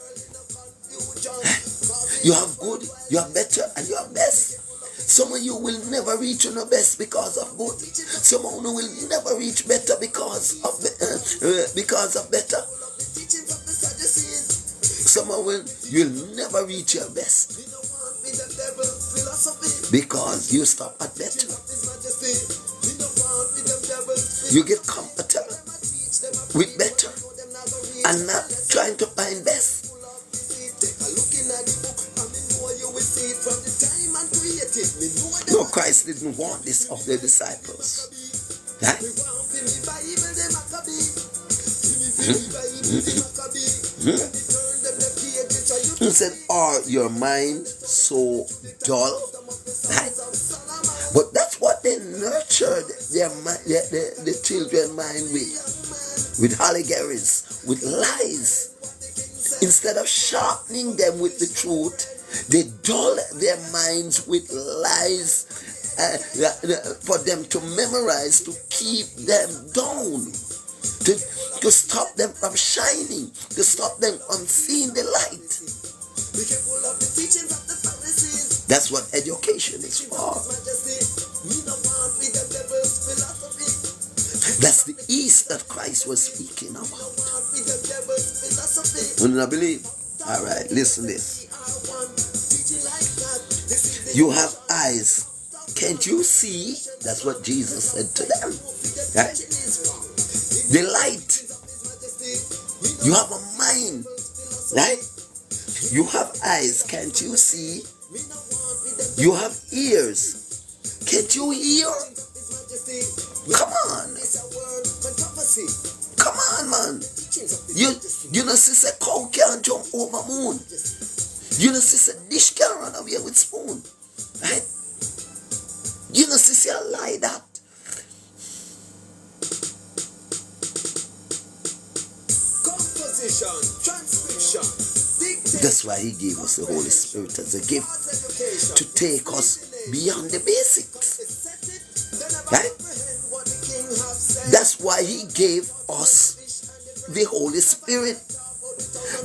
You have good, you have better, and you have best. Some of you will never reach your best because of good. Some of you will never reach better because of better. Some of you will never reach your best because you stop at better. You get comfortable with better and not trying to find best. No, Christ didn't want this of the disciples. Right? He said, are your mind so dull? Right? But that's what they nurtured the children's mind with hollygarries, with lies. Instead of sharpening them with the truth, they dull their minds with lies for them to memorize, to keep them down, to stop them from shining, to stop them from seeing the light. That's what education is for. That's the East that Christ was speaking about. You don't believe? All right, listen to this. You have eyes. Can't you see? That's what Jesus said to them. Right? The light. You have a mind. Right? You have eyes. Can't you see? You have ears. Can't you hear? Come on. Come on, man. You know, sister, cow can't jump over moon. You know, sister, dish can't run away with spoon. Right? You know, sister, lie that. Composition, transcription, dictation. That's why he gave us the Holy Spirit as a gift to take us beyond the basics. Right? That's why he gave us the Holy Spirit.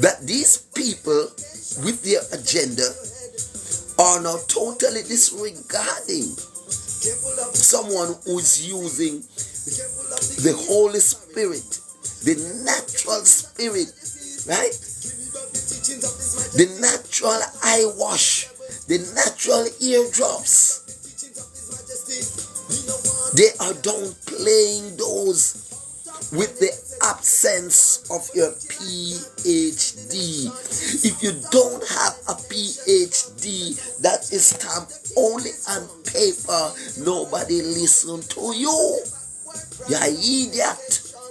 That these people with their agenda are now totally disregarding someone who is using the Holy Spirit, the natural spirit, right? The natural eye wash, the natural eardrops. They are downplaying those with the absence of your PhD. If you don't have a PhD that is stamped only on paper, nobody listen to you. You're an idiot.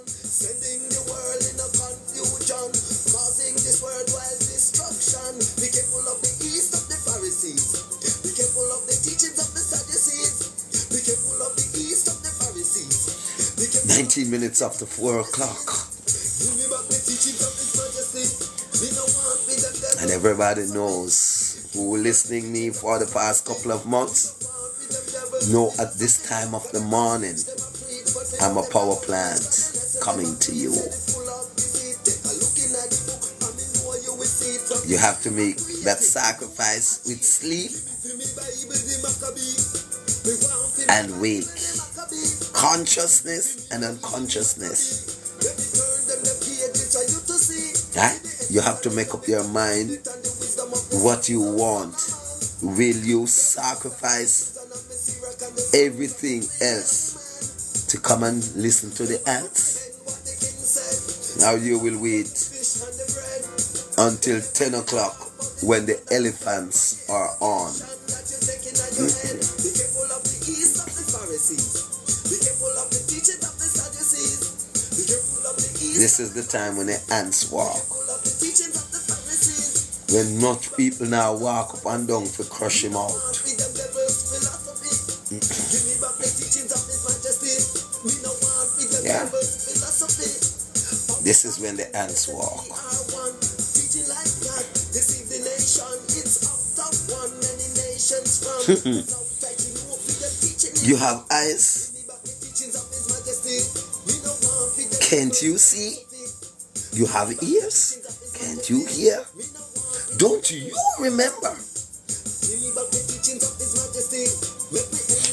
Sending the world in a confusion, causing this worldwide destruction. Be careful of the east of the Pharisees. Be careful of the teachings of the Sadducees. Be careful of the east of the Pharisees. Be careful 19 minutes after 4 o'clock. Remember the teachings of His Majesty. We don't want with them devil. And everybody knows who listening me for the past couple of months know at this time of the morning I'm a power plant coming to you. You have to make that sacrifice with sleep and wake. Consciousness and unconsciousness. Right? You have to make up your mind what you want. Will you sacrifice everything else to come and listen to the ants? Now you will wait until 10 o'clock when the elephants are on. This is the time when the ants walk. When much people now walk up and down to crush him out. Yeah. This is when the ants walk. You have eyes. Can't you see? You have ears. Can't you hear? Don't you remember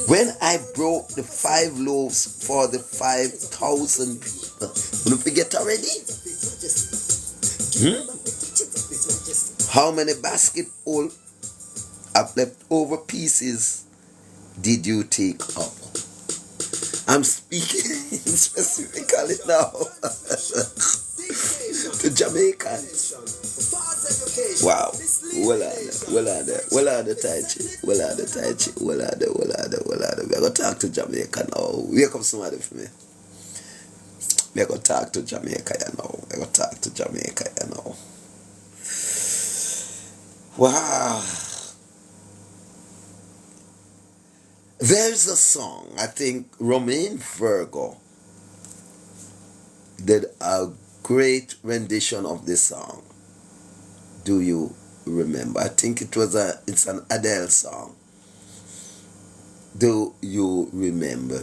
when I broke the 5 loaves for the 5,000 people? Don't forget already? How many basketful of leftover pieces did you take up? I'm speaking specifically now to Jamaicans. Wow. Well on the Tai Chi. We are going to talk to Jamaica now. Wake up somebody for me. We are going to talk to Jamaica now. Wow. There's a song, I think Romain Virgo did a great rendition of this song. Do you remember? I think it's an Adele song. Do you remember?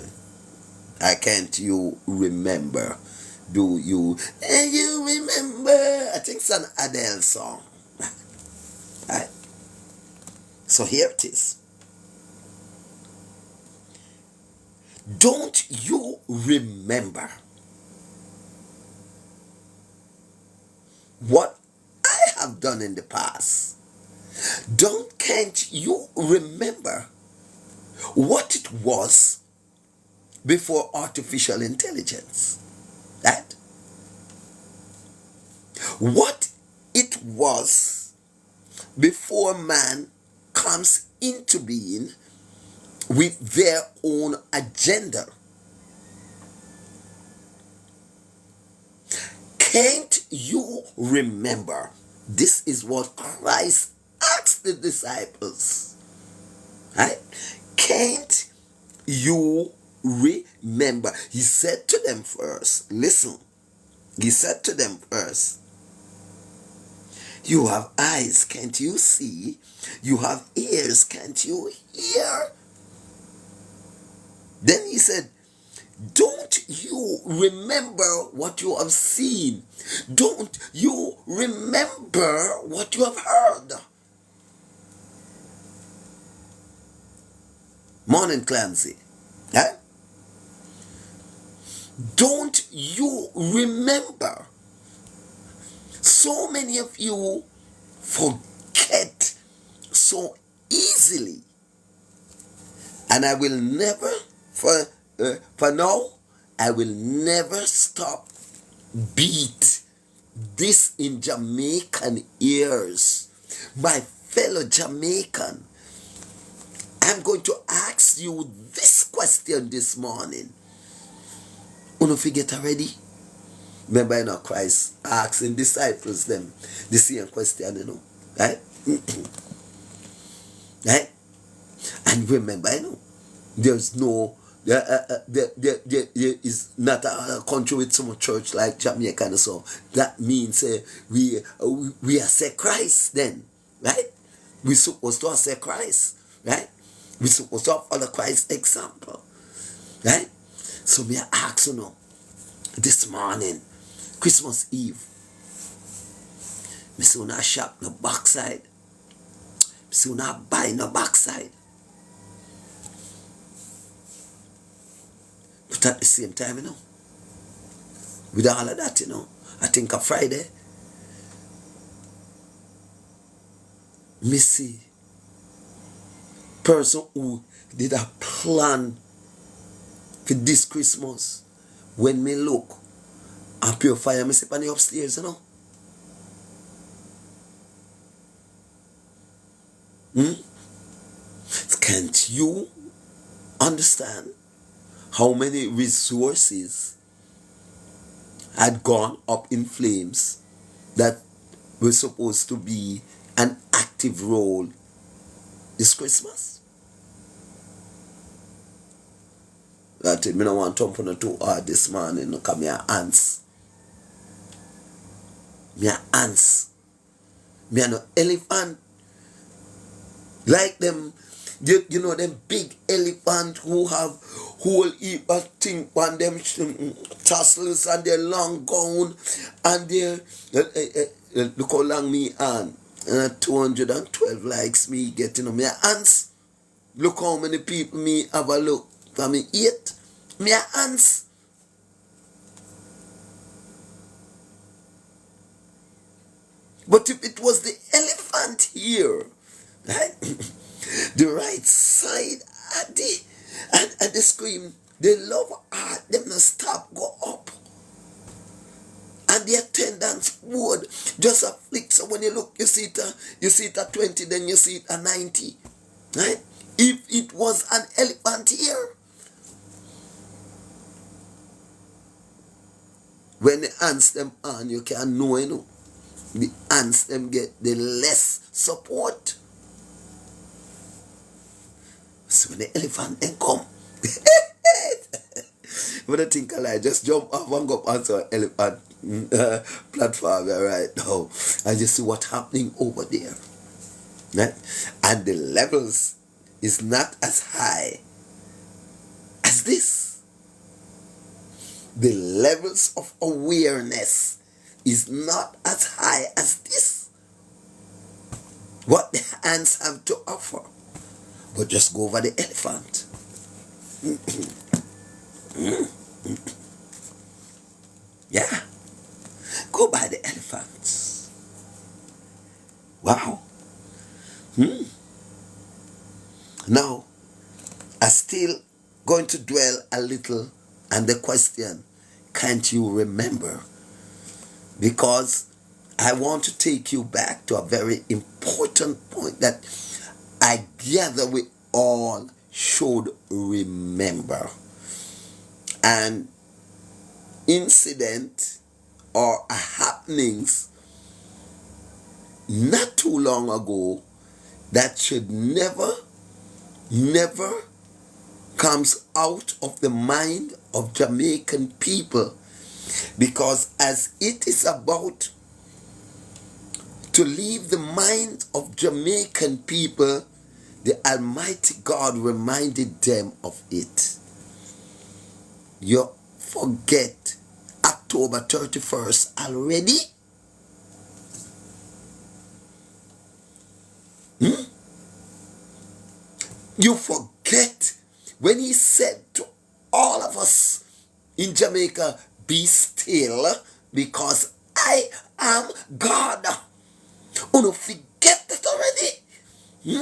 Can't you remember? Do you remember? I think it's an Adele song. Right? So here it is. Don't you remember what I have done in the past? Can't you remember what it was before artificial intelligence? Right? What it was before man comes into being with their own agenda. Can't you remember? This is what Christ asked the disciples. Right? Can't you remember? He said to them first, listen. He said to them first, you have eyes, can't you see? You have ears, can't you hear? Then he said, don't you remember what you have seen? Don't you remember what you have heard? Morning, Clancy. Eh? Don't you remember? So many of you forget so easily. And I will never, for now, I will never stop beat this in Jamaican ears. My fellow Jamaican, I'm going to ask you this question this morning. Wanna forget already? Remember, Christ asking disciples them the same question, right? Right? And remember, there's no, there is not a country with so much church like Jamaica and so. That means we accept Christ then, right? We're supposed to accept Christ, right? We're supposed to follow Christ's example, right? So me ask this morning, Christmas Eve, me say not shop no backside, me say not buy no backside. But at the same time, with all of that, I think a Friday, me see person who did a plan for this Christmas. When me look and purify, me sit on the upstairs, Can't you understand how many resources had gone up in flames that were supposed to be an active role this Christmas? That me no want to jump on too hard this morning, because me a ants. Me a ants. Me a no elephant. Like them, them big elephant who have whole heap of thing on them tassels and their long gown and their look how long me on. 212 likes me getting me a ants. Look how many people me have a look. For me 8. Me a ants. But if it was the elephant here, right? The right side at the screen, they love art, them not stop, go up. And the attendance board just a flick. So when you look, you see it at 20, then you see it at 90. Right? If it was an elephant here, when the ants them on, you can know, the ants them get the less support. So when the elephant then come, when I think I just jump off and go up onto an elephant platform right now and just see what's happening over there. Right? And the levels is not as high as this. The levels of awareness is not as high as this. What the ants have to offer. But just go over the elephant. Yeah. Go by the elephants. Wow. Now, I'm still going to dwell a little on the question, can't you remember? Because I want to take you back to a very important point that I gather we all should remember. An incident or happenings not too long ago that should never comes out of the mind of Jamaican people, because as it is about to leave the mind of Jamaican people, the Almighty God reminded them of it. You forget October 31st already? You forget when he said to all of us in Jamaica, be still because I am God. Oh no, forget that already.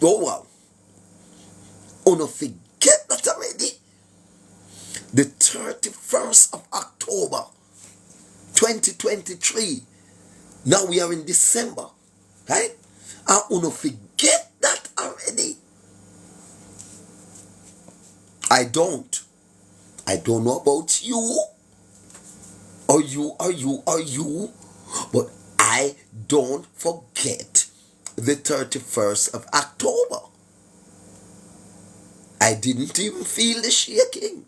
Oh wow. Oh no, forget that already. the 31st of October 2023. Now we are in December, right? I want to forget that already. I don't know about you, or you, but I don't forget the 31st of October. I didn't even feel the shaking.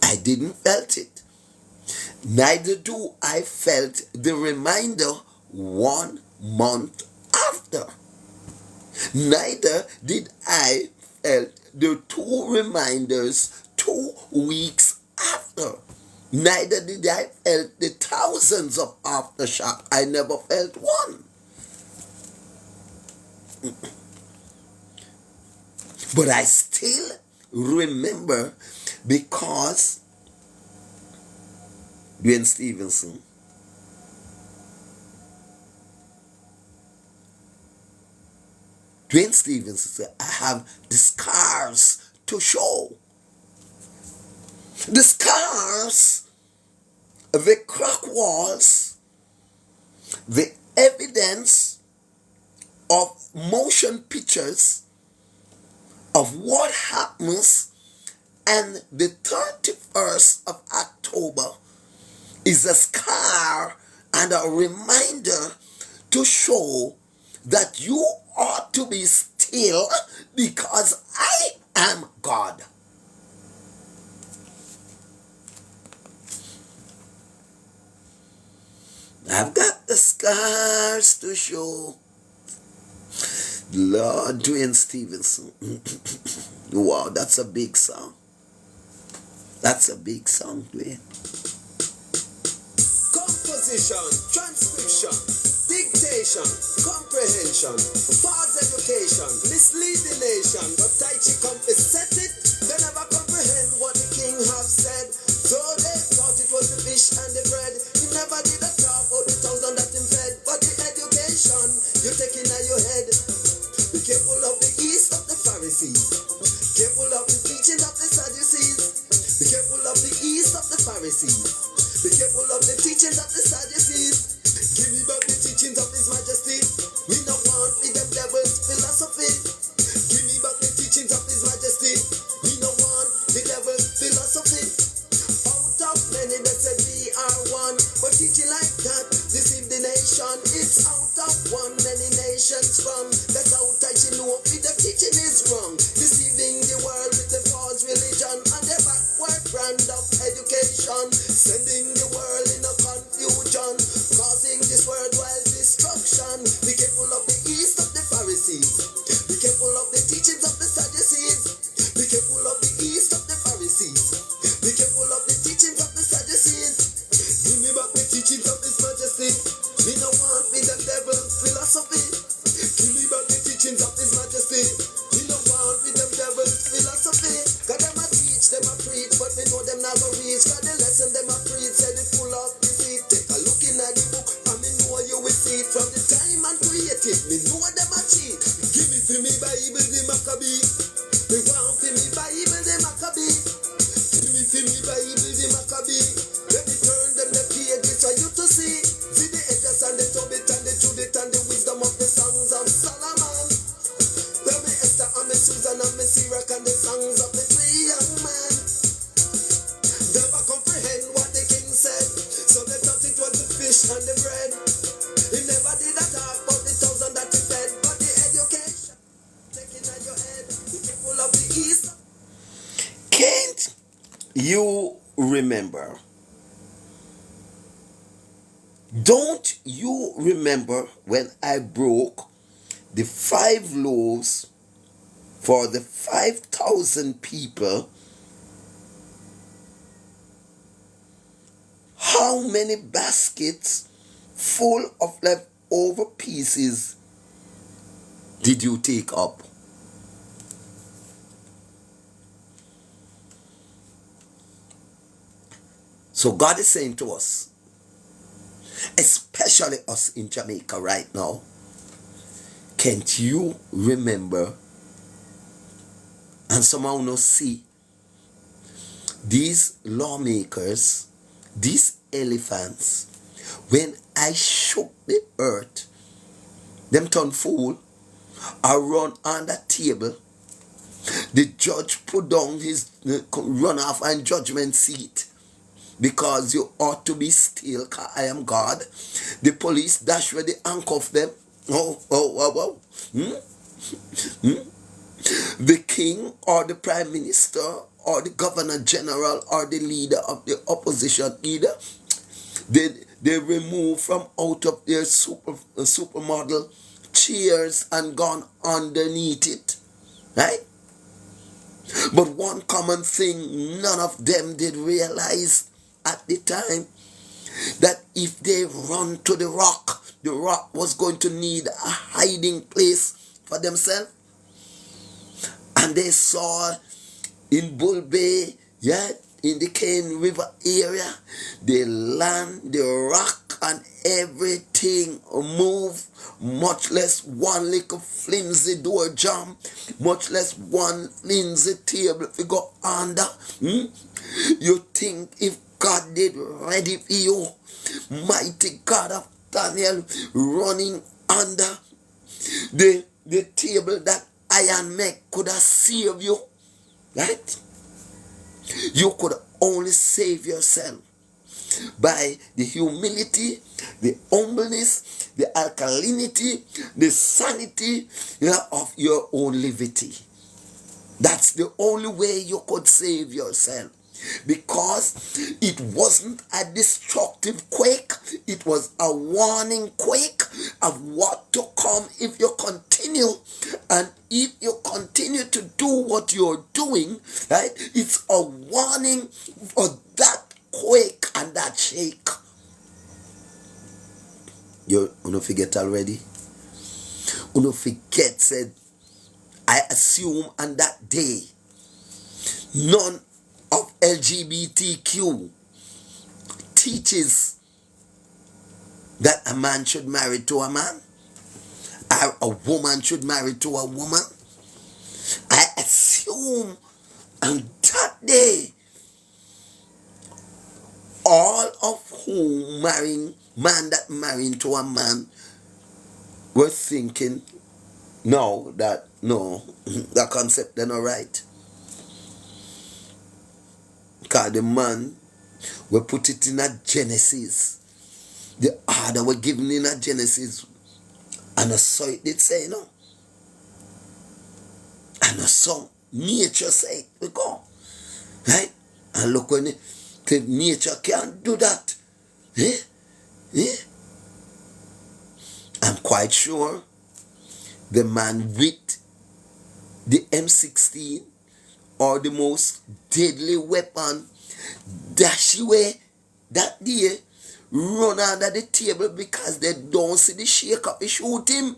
I didn't felt it. Neither do I felt the reminder 1 month after. Neither did I felt the 2 reminders 2 weeks after. Neither did I felt the thousands of aftershock. I never felt one. But I still remember, because Dwayne Stevenson said, I have the scars to show. The scars, the crack walls, the evidence of motion pictures of what happens, and the 31st of October is a scar and a reminder to show that you ought to be still, because I am God. I've got the scars to show. Lord, Dwayne Stevenson. Wow, that's a big song. That's a big song, Dwayne. Composition, transcription, dictation, comprehension, false education, mislead the nation. But Tai Chi Compass set it, they never comprehend what the king have said. So they thought it was the fish and the bread. He never did a talk about the 1,000 that him fed. But the education you take in your head. Be careful of the yeast of the Pharisees. Careful of the teaching of the Sadducees. Be careful of the yeast of the Pharisees. Be careful of the teachings of the Sadducees. Give me back the teachings of His Majesty. We don't want the devil's philosophy. Give me back the teachings of His Majesty. We don't want the devil's philosophy. Out of many that said we are one, but teaching like that deceive the nation. It's out of one many nations from. That's how Tai Chi know if the teaching is wrong. Deceiving the world with the false religion and the backward brand of education. Sending the world in a confusion, causing this worldwide destruction. Be careful of the yeast of the Pharisees. Be careful of the teachings of the Sadducees. Be careful of the yeast of the Pharisees. Be careful of the teachings of the Sadducees. Give me back the teachings of His Majesty. We don't want with the devil's philosophy. Give me back the teachings of His Majesty. We don't want with the devil's philosophy. Cause them a teach, them a preach, but we know them not gonna reach. Cause the lesson them a preach said it full of deceit. Take a look in at the book and me know you will see it. From the time and creative, me know them a cheat. Give me for me Bible the Maccabee. Me want for me Bible the Maccabee. Give me for me Bible the Maccabee. Let me turn them the pages for you to see. See the Edges and the Tobit and the Judith and the wisdom of the songs of Solomon. Tell me Esther and me Susan and me Sirach and the songs of the 3 young men. Never comprehend what the king said, so they thought it was the fish and the bread. He never did a talk about the 1,000 that he fed, but the education taking at your head. Be careful of the east. Can't you remember? Don't you remember when I broke the 5 loaves for the 5,000 people? How many baskets full of leftover pieces did you take up? So God is saying to us, especially us in Jamaica right now, can't you remember? And somehow no see These lawmakers, these elephants, when I shook the earth, them turn fool, I run on the table. The judge put down his run off and judgment seat because you ought to be still, 'cause I am God. The police dash where they handcuff them. Oh. The king or the prime minister or the governor general or the leader of the opposition, either they remove from out of their supermodel chairs and gone underneath it, right? But one common thing none of them did realize at the time, that if they run to the rock was going to need a hiding place for themselves. And they saw in Bull Bay, in the Cane River area, the land, the rock, and everything move, much less one little flimsy door jam, much less one flimsy table if you go under. You think if God did ready for you, mighty God of Daniel, running under the table that iron make could have saved you, right? You could only save yourself by the humility, the humbleness, the alkalinity, the sanity of your own levity. That's the only way you could save yourself. Because it wasn't a destructive quake, it was a warning quake of what to come if you continue. And if you continue to do what you're doing, right, it's a warning for that quake and that shake. You don't forget already? You don't forget, said, I assume on that day, none of LGBTQ teaches that a man should marry to a man, or a woman should marry to a woman. I assume on that day, all of whom marrying to a man were thinking, no, that concept they're not right. Because the man we put it in a Genesis. The order were given in a Genesis. And I saw it did say, no. And I saw nature say, we go. Right? And look when nature can't do that. I'm quite sure the man with the M16 or the most deadly weapon dash away that day, run under the table because they don't see the shake up, they shoot him.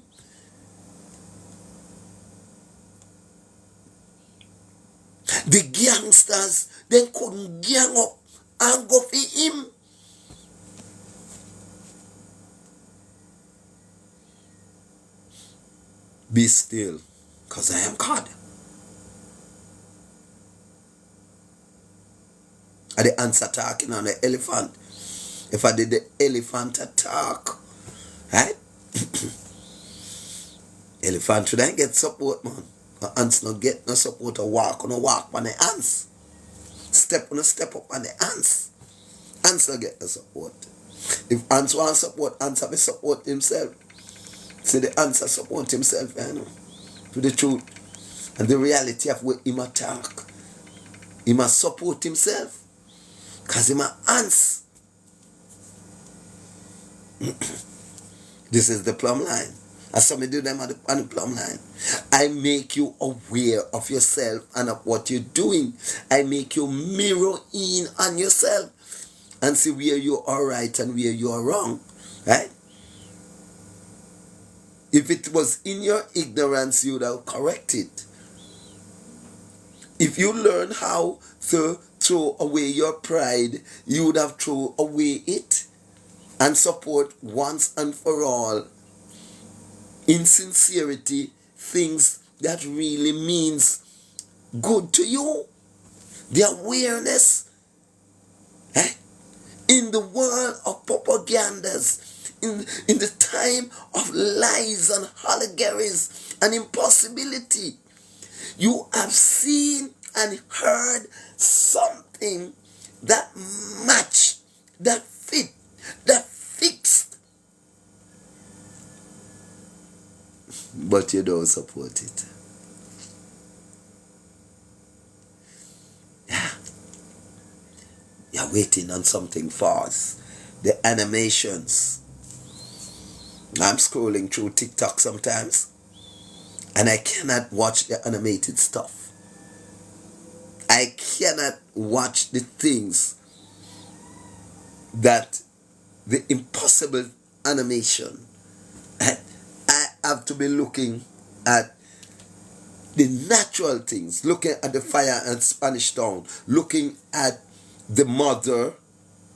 The gangsters then couldn't gang up and go for him. Be still, because I am God. And the ants attacking on the elephant. If I did the elephant attack, right? Elephant shouldn't get support, man. The ants not get no support to walk on the ants. Step up on the ants. Ants don't get no support. If ants want support, ants have to support himself. See, the ants support himself, you know, to the truth. And the reality of what him attack. He must support himself. Because he must ants. This is the plumb line. As some do them on the plumb line. I make you aware of yourself and of what you're doing. I make you mirror in on yourself and see where you are right and where you are wrong. Right? If it was in your ignorance, you would have corrected. If you learn how to throw away your pride, you would have thrown away it and support once and for all, in sincerity, things that really means good to you. The awareness, eh? In the world of propagandas, in the time of lies and allegories and impossibility, you have seen and heard something that match, that fit, that fixed, but you don't support it. Yeah. You're waiting on something fast. The animations. I'm scrolling through TikTok sometimes, and I cannot watch the animated stuff. I cannot watch the things that the impossible animation. I have to be looking at the natural things, looking at the fire and Spanish Town, looking at the mother,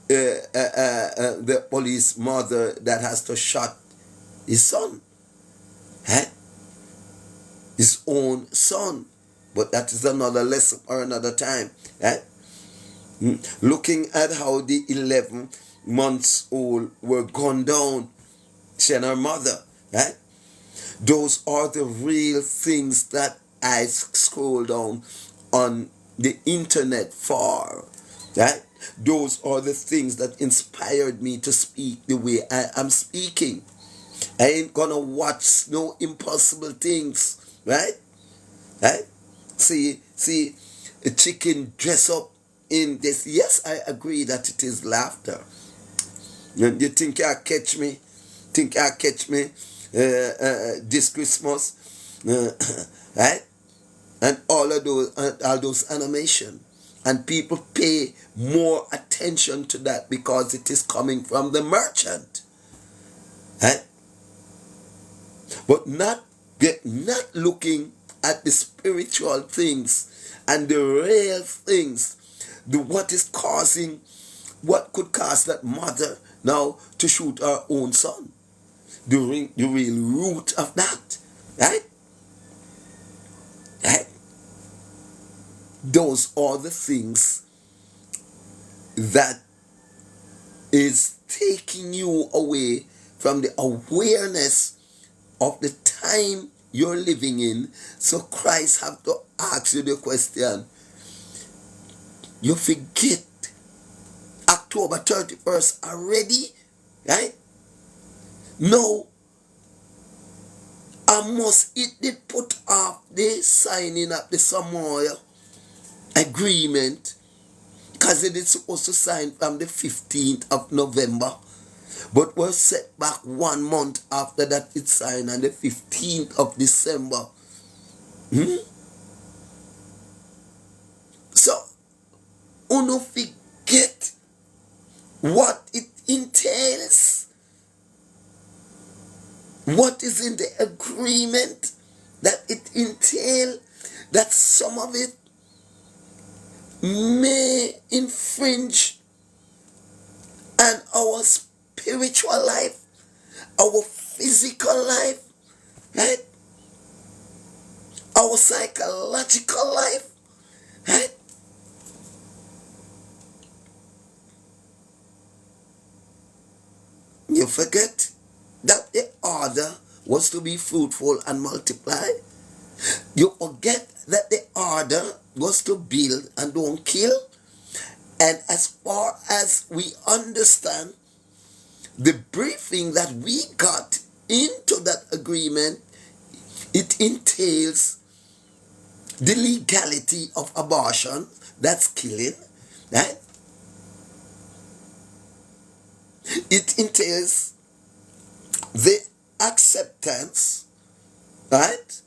the police mother that has to shot his son, his own son. But that is another lesson or another time. Looking at how the 11 months old were gunned down, she and her mother. Those are the real things that I scroll down on the internet for. Those are the things that inspired me to speak the way I am speaking. I ain't gonna watch no impossible things. Right? See, a chicken dress up in this. Yes, I agree that it is laughter. You think you catch me? Think you catch me this Christmas? Right? And all those animation. And people pay more attention to that because it is coming from the merchant. But not looking at the spiritual things and the real things, what could cause that mother now to shoot her own son, the real root of that, right? Those are the things that is taking you away from the awareness of the time you're living in. So Christ have to ask you the question. You forget October 31st already, right? No. It did put off the signing of the Samoa agreement because it is supposed to sign from the 15th of November. But was set back 1 month after that it signed on the 15th of December. So, uno forget what it entails. What is in the agreement that it entails, that some of it may infringe on our spiritual life, our physical life, right? Our psychological life, right? You forget that the order was to be fruitful and multiply. You forget that the order was to build and don't kill. And as far as we understand, the briefing that we got into that agreement, it entails the legality of abortion, that's killing, right? It entails the acceptance, right,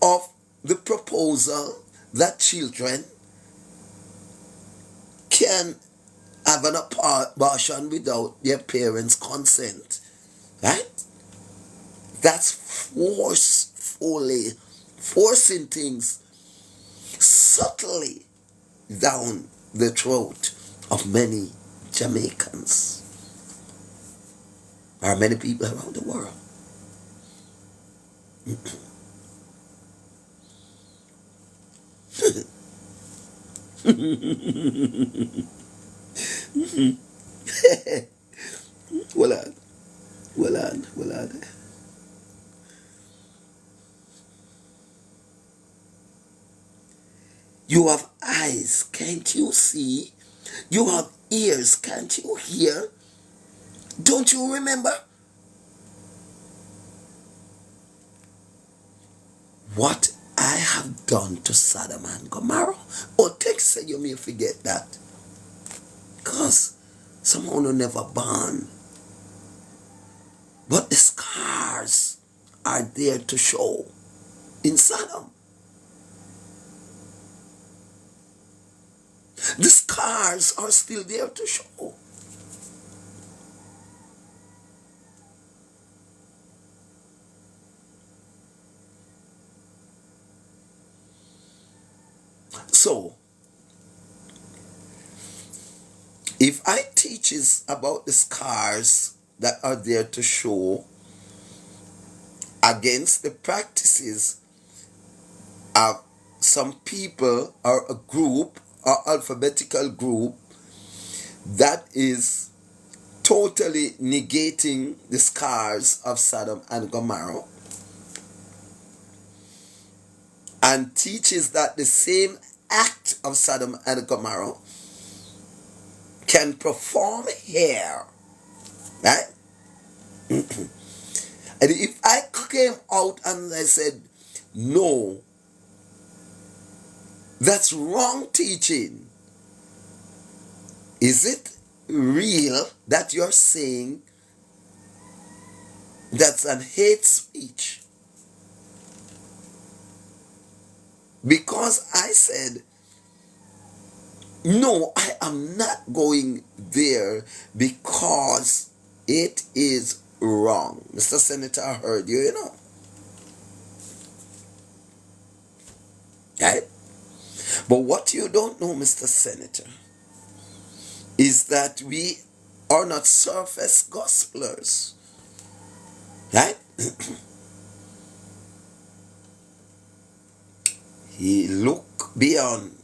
of the proposal that children can have an abortion without their parents' consent, right? That's forcing things subtly down the throat of many Jamaicans, or many people around the world. Well on, well on, well on. You have eyes, can't you see? You have ears, can't you hear? Don't you remember what I have done to Sodom and Gomorrah? Oh, text say you may forget that. Because someone who never born. But the scars are there to show in Sodom. The scars are still there to show. So, if I teaches about the scars that are there to show against the practices of some people or a group or alphabetical group that is totally negating the scars of Sodom and Gomorrah, and teaches that the same act of Sodom and Gomorrah can perform here, right? And if I came out and I said, no, that's wrong teaching, is it real that you're saying that's an hate speech? Because I said, no, I am not going there because it is wrong. Mr. Senator, I heard you, you know. Right? But what you don't know, Mr. Senator, is that we are not surface gospelers. Right? He looked beyond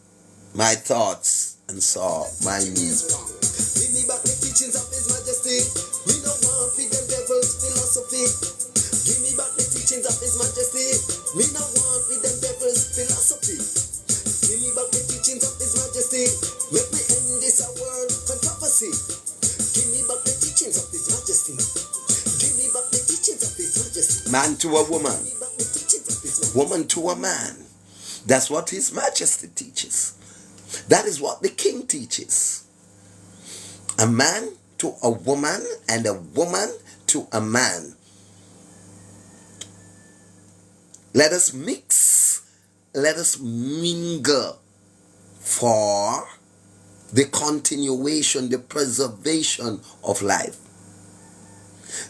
my thoughts and saw my need. Give me back the teachings of His Majesty. Me no want with them devil's philosophy. Give me back the teachings of His Majesty. Me no want with them devil's philosophy. Give me back the teachings of His Majesty. Let me end this a world controversy. Give me back the teachings of His Majesty. Give me back the teachings of His Majesty. Man to a woman, Give me back the teachings of His Majesty. woman to a man. That's what His Majesty teaches. That is what the King teaches. A man to a woman and a woman to a man. Let us mix, let us mingle for the continuation, the preservation of life.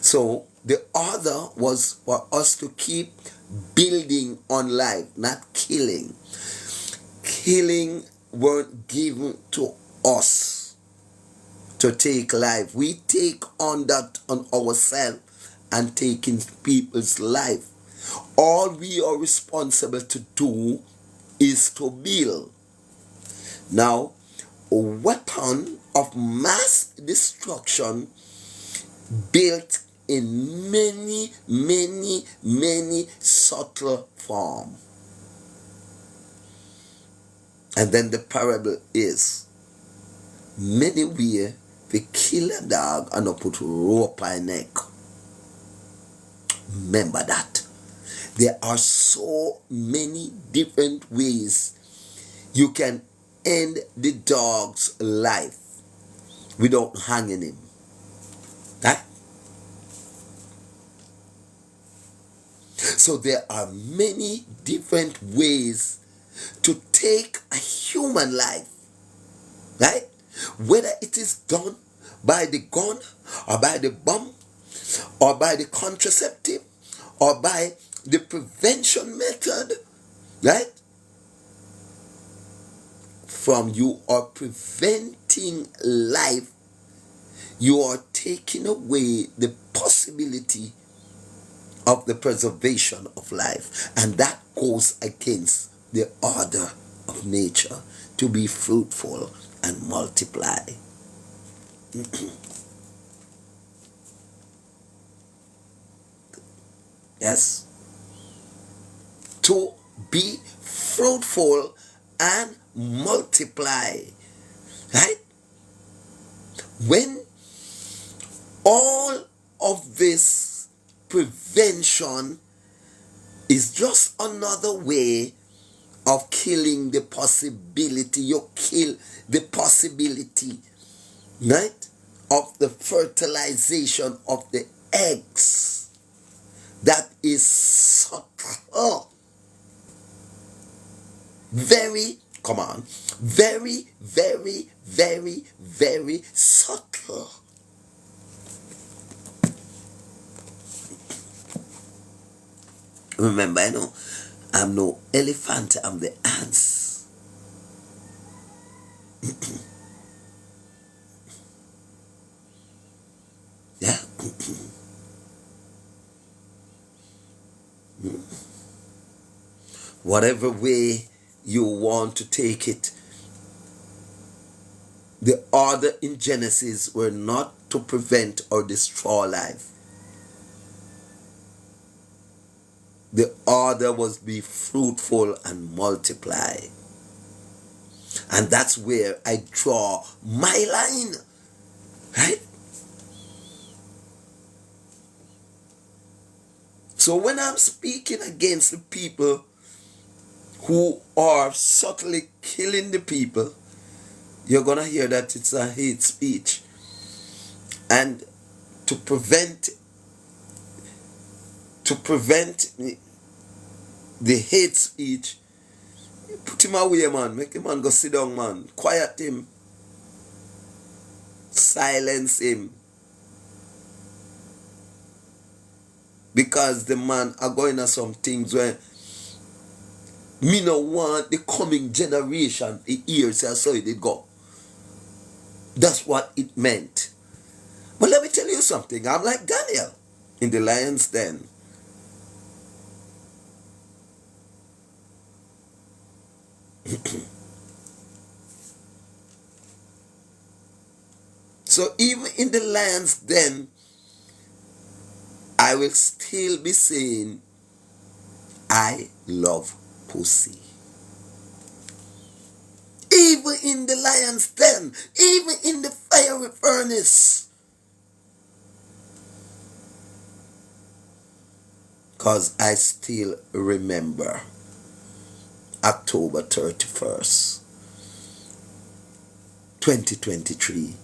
So the order was for us to keep building on life, not killing. Killing weren't given to us to take life. We take on that on ourselves and taking people's life. All we are responsible to do is to build. Now, a weapon of mass destruction built in many, many, many subtle forms. And then the parable is, many way they kill a dog and not put rope on neck. Remember that. There are so many different ways you can end the dog's life without hanging him. Right? So there are many different ways to take a human life, right? Whether it is done by the gun or by the bomb or by the contraceptive or by the prevention method, right? From you are preventing life, you are taking away the possibility of the preservation of life, and that goes against the order of nature. to be fruitful and multiply. Yes. To be fruitful and multiply. Right? When all of this prevention is just another way of killing the possibility. You kill the possibility, right, of the fertilization of the eggs. That is subtle. Very, come on, very, very, very, very subtle. Remember, I know I'm no elephant, I'm the ants. Yeah. Whatever way you want to take it, the order in Genesis were not to prevent or destroy life. The order was be fruitful and multiply. And that's where I draw my line. Right? So when I'm speaking against the people who are subtly killing the people, you're going to hear that it's a hate speech. And to prevent the hate speech, put him away, man. Make him man go sit down, man. Quiet him. Silence him. Because the man are going to some things where me no want the coming generation to hear, say, so it did go. That's what it meant. But let me tell you something. I'm like Daniel in the lion's den. So even in the lion's den, I will still be saying, I love pussy. Even in the lion's den, even in the fiery furnace. Because I still remember October 31st, 2023,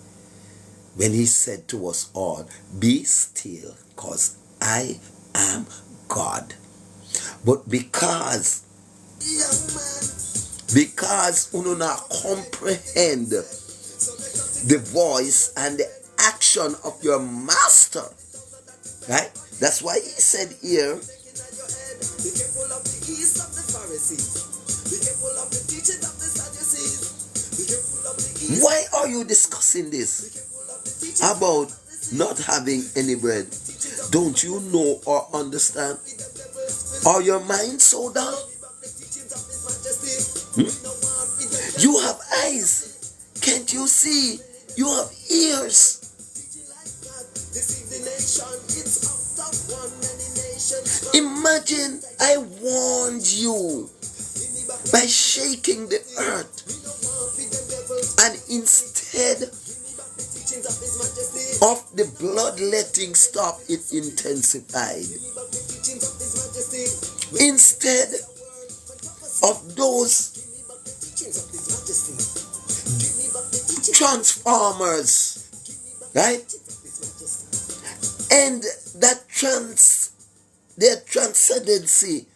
when he said to us all, be still, because I am God. But because you not comprehend the voice and the action of your master, right? That's why he said here, why are you discussing this about not having any bread? Don't you know or understand? Are your mind so dull? You have eyes. Can't you see? You have ears. Imagine I warned you by shaking the earth, and instead of the bloodletting stop, it intensified. Instead of those transformers, right? And that their transcendency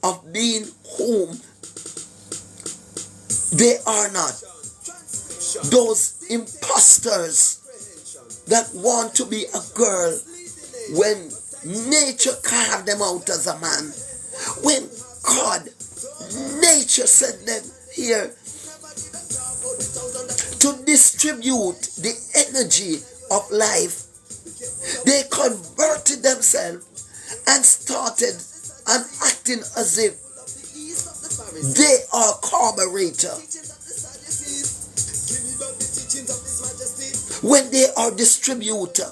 of being whom they are not. Those imposters that want to be a girl when nature carved them out as a man. When God, nature sent them here to distribute the energy of life, they converted themselves and started and acting as if they are carburetor. When they are distributor,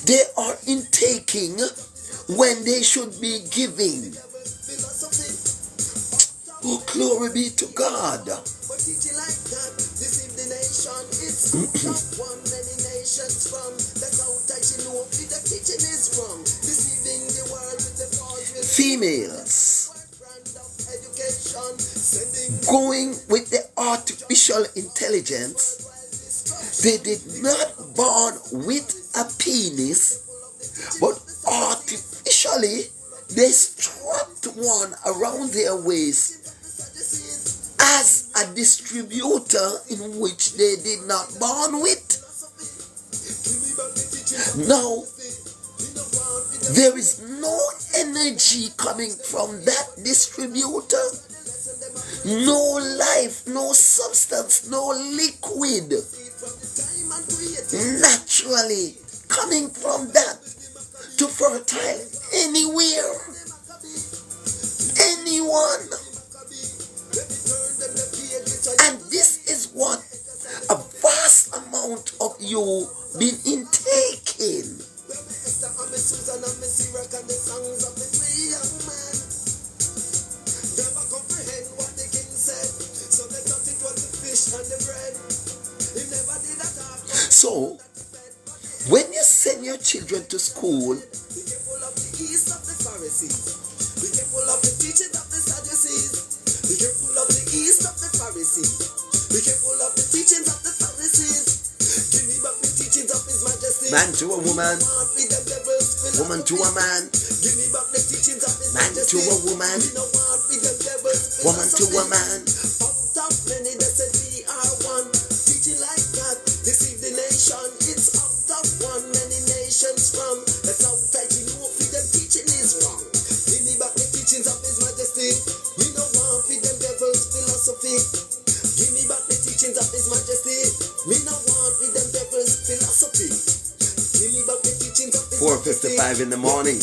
they are intaking when they should be giving. Oh, glory be to God. Females going with the artificial intelligence, they did not born with a penis, but artificially they strapped one around their waist as a distributor in which they did not born with. Now, there is no energy coming from that distributor, no life, no substance, no liquid naturally coming from that to fertile anywhere, anyone. And this is what a vast amount of you been intaking. So, when you send your children to school, man to a woman, woman to a man, man to a woman, woman to a man. Teaching like that, deceive the nation. It's out of one, many nations from. That's how tight you know if them teaching is wrong. Give me back the teachings of His Majesty. We no want for them devil's philosophy. Give me back the teachings of His Majesty. We no want for them devil's philosophy. Give me back the teachings of His 4:55 in the morning.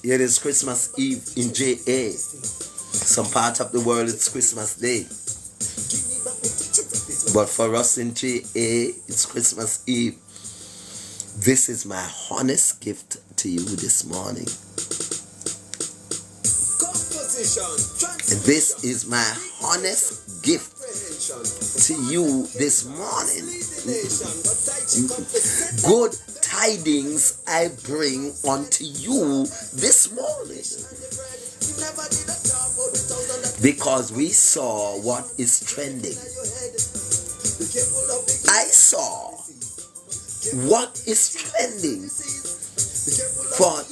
It is Christmas Eve in JA. Some part of the world it's Christmas Day. But for us in JA, it's Christmas Eve. This is my honest gift to you this morning. This is my honest gift to you this morning. Good tidings I bring unto you this morning. Because we saw what is trending. I saw what is trending for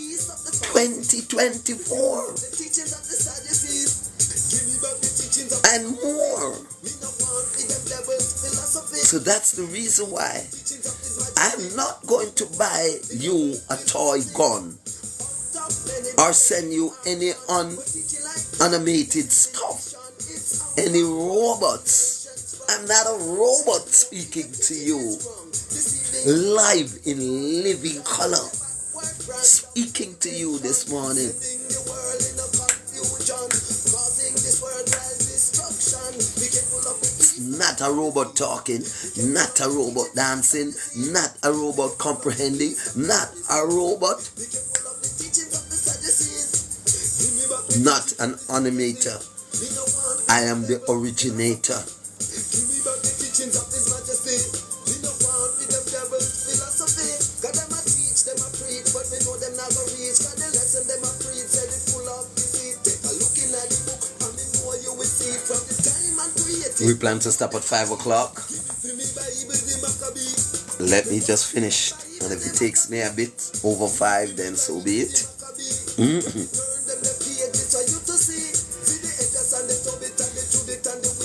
2024 and more. So that's the reason why I'm not going to buy you a toy gun or send you any animated stuff, any robots. I'm not a robot speaking to you live in living color, speaking to you this morning. It's not a robot talking, not a robot dancing, not a robot comprehending, not a robot, not an animator. I am the originator. We plan to stop at 5 o'clock. Let me just finish. And if it takes me a bit over 5, then so be it.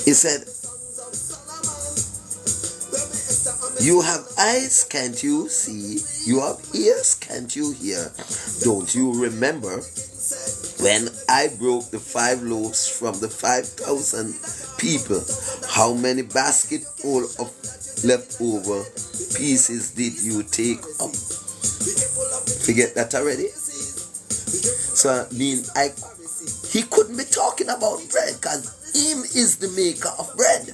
He said, you have eyes, can't you see? You have ears, can't you hear? Don't you remember when I broke the 5 loaves from the 5,000 people? How many basketful of leftover pieces did you take up? Forget that already? So I mean, he couldn't be talking about bread because him is the maker of bread.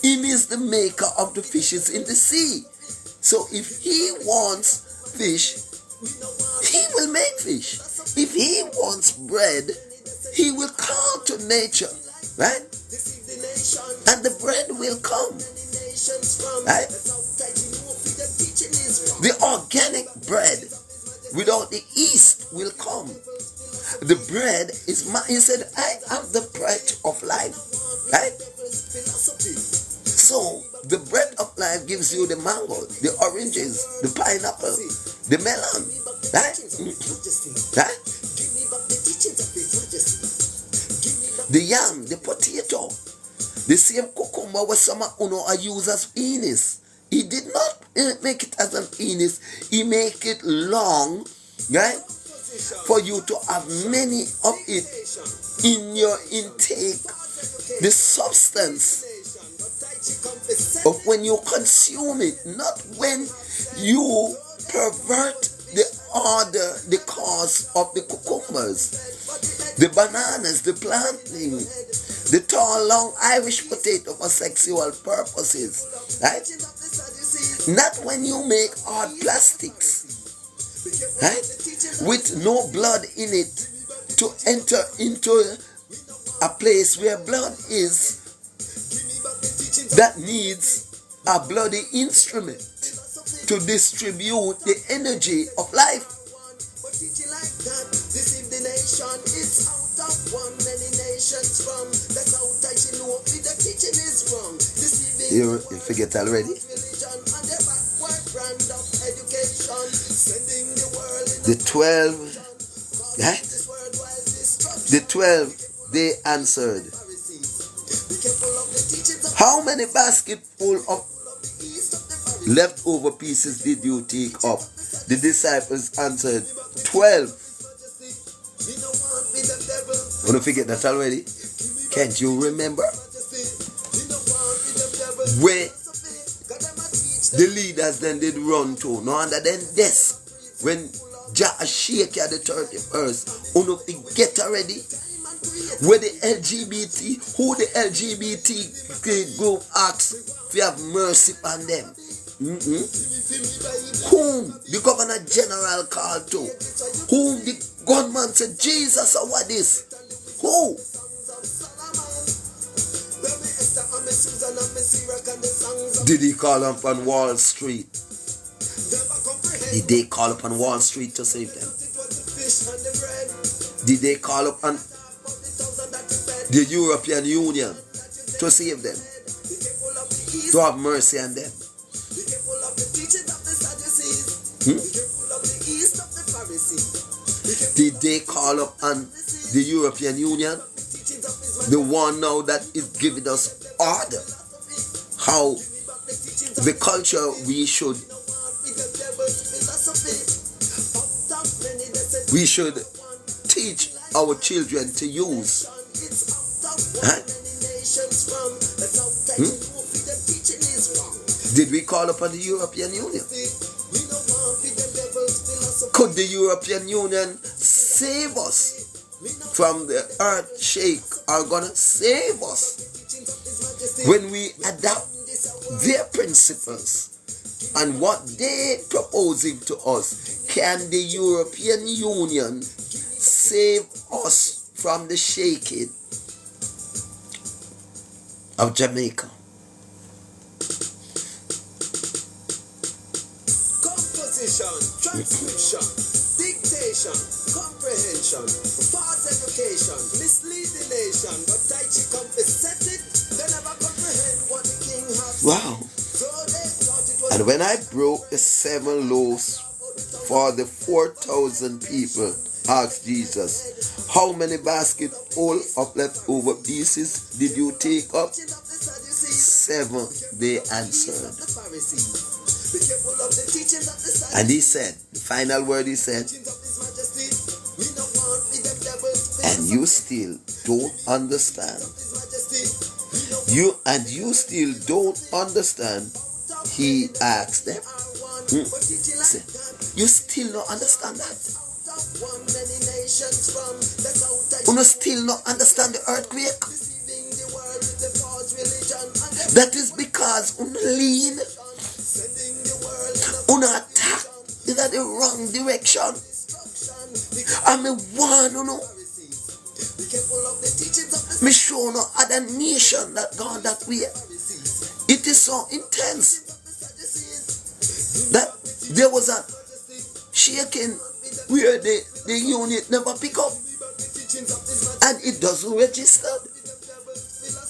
Him Him is the maker of the fishes in the sea. So if he wants fish, he will make fish. If he wants bread, he will call to nature, right? And the bread will come, right? The organic bread without the yeast will come. The bread is he said, I am the bread of life, right? So the bread of life gives you the mango, the oranges, the pineapple, the melon, right? Right? The yam, the potato, the same cucumber was some uno are used as penis. He did not make it as an penis. He make it long, right? For you to have many of it in your intake. The substance of when you consume it, not when you pervert the order, the cause of the cucumbers, the bananas, the planting, the tall, long Irish potato for sexual purposes, right? Not when you make hard plastics, right? With no blood in it to enter into a place where blood is that needs a bloody instrument to distribute the energy of life. You forget already? The 12, right? The 12, they answered. How many basketful of leftover pieces did you take up? The disciples answered, 12. Want to forget that already? Can't you remember? Where the leaders then did run to. No under then this. When Jah shake at the 31st. Uno forget already? Where the LGBT, who the LGBT group asks if you have mercy on them. Whom the governor general called to. Whom the gunman said, Jesus or what is? Who? Did he call upon Wall Street? Did they call upon Wall Street to save them? Did they call upon the European Union to save them? To have mercy on them? Did they call upon the European Union? The one now that is giving us order. How the culture we should teach our children to use. Huh? Did we call upon the European Union? Could the European Union save us from the earth shake? Are gonna save us when we adopt their principles and what they proposing to us? Can the European Union save us from the shaking of Jamaica? Composition, transcription, dictation, comprehension, false education, mislead the nation, but Tai Chi set it, they never comprehend what the king has. Wow. So they thought it was. And when I broke the 7 loaves for the 4,000 people, asked Jesus, how many basketful of leftover pieces did you take up? 7, they answered. And he said, the final word he said, and you still don't understand. You still don't understand. He asked them. You still don't understand that? You still don't understand the earthquake? That is because because una lean, una attack in the wrong direction. And me warn you know, me show no other nation that gone that way. It is so intense that there was a shaking where the unit never pick up and it doesn't register.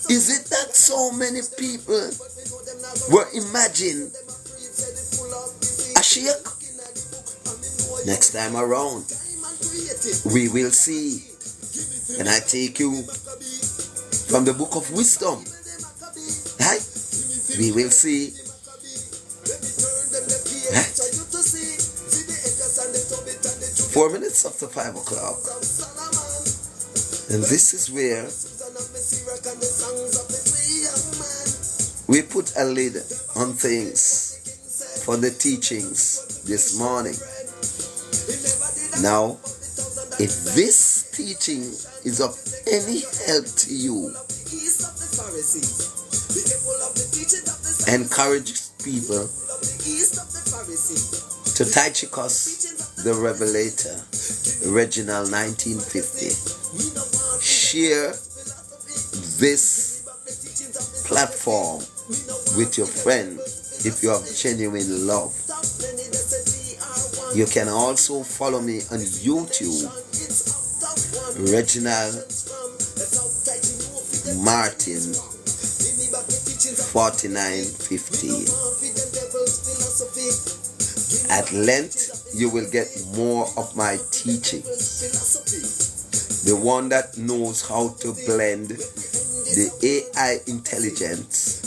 Is it that so many people were imagine a shake? Next time around, we will see. And I take you from the book of wisdom. Right? We will see. Right? 4 minutes after 5 o'clock. And this is where we put a lid on things for the teachings this morning. Now, if this teaching is of any help to you, encourage people to Tychicus the Revelator, Original 1950. Share this platform with your friend if you have genuine love. You can also follow me on YouTube, Reginald Martin 4950. At length, you will get more of my teaching. The one that knows how to blend the AI intelligence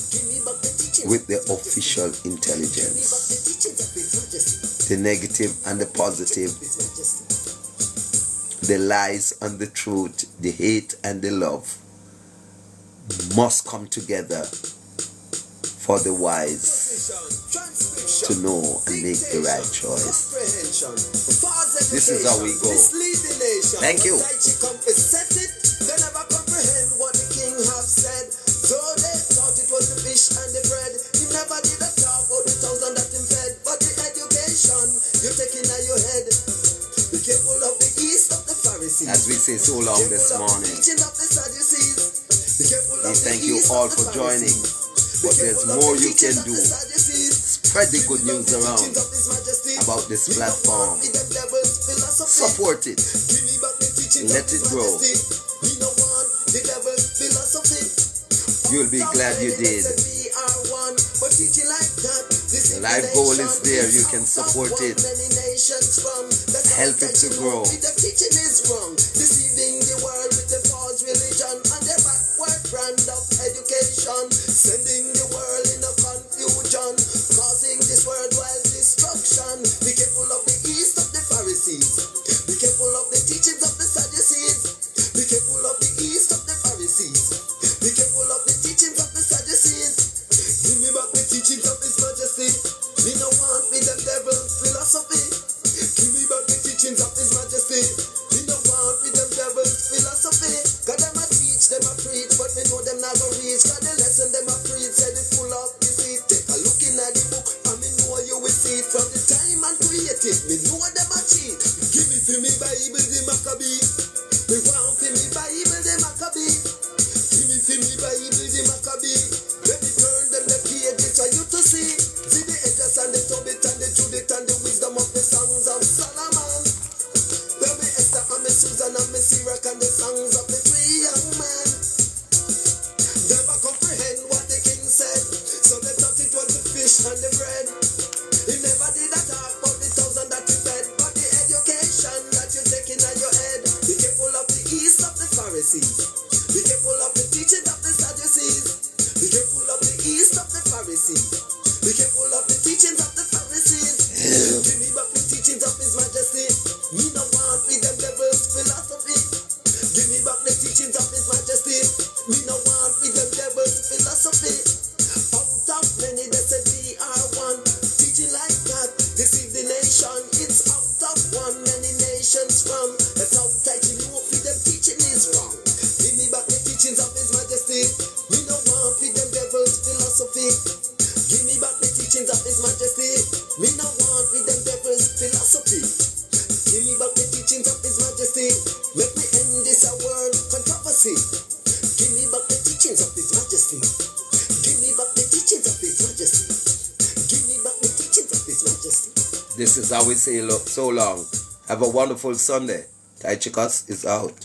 with the official intelligence. The negative and the positive, the lies and the truth, the hate and the love must come together for the wise to know and make the right choice. This is how we go. Thank you. They never comprehend what the king have said. So they thought it was the fish and the bread. He never did a talk about the thousand that him fed. But the education you taking out your head. Be careful of the yeast of the Pharisees. As we say so long this morning, we thank you all for joining. But there's more you can do. Spread the good news around about this platform. Support it. Let it grow. You'll be glad you did. The life goal is there. You can support it. Help it to grow. Deceiving the world with the false religion and the backward brand of education. Sending the world in a confusion. Causing this worldwide destruction. Be careful of the yeast of the Pharisees. Be careful of the teachings of the Sadducees. Be careful of the yeast of the Pharisees. Be careful of the teachings of the Sadducees. Give me back the teachings of His Majesty. Me no want with them devil's philosophy. Give me back the teachings of His Majesty. Me no want with them devil's philosophy. Cause them a teach, them a preach, but me know them not gonna reach. Cause the lesson them a preach, say they full of deceit. Take a look in at the book, and me know you will see it. From the time and created, me know them a cheat. Give me for me Bible, the Maccabee. Me want for me Bible, the Maccabee. Give me for me Bible, the Maccabee. Let me turn them the pages for you to see. See the Edges and the Tobit and the Judith and the wisdom of the songs of Solomon. Tell me Esther and me Susan and me Sirach and the songs of the three young men. Never comprehend what the king said, so they thought it was the fish and the bread. He never did a talk about the thousand that he fed, but the education that you're taking on your head. Be careful of the yeast of the Pharisees. Be careful of the teachings of the Sadducees. Be careful of the yeast of the Pharisees. Be careful of the teachings of the Pharisees. Give me back the teachings of His Majesty. Me no want with them devil's philosophy. Give me back the teachings of His Majesty. Me no want with them devil's philosophy. Out of many they said we are one. Teaching like that deceive the nation. It's out of one many nations from. That's how tight you know if them teaching is wrong. Give me back the teachings of His Majesty. Me no want with them devil's philosophy. Give me back the teachings of His Majesty. Let me end this world controversy. Give me back the teachings of His Majesty. Give me back the teachings of His Majesty. Give me back the teachings of His Majesty. This is how we say so long. Have a wonderful Sunday. Tai Chicos is out.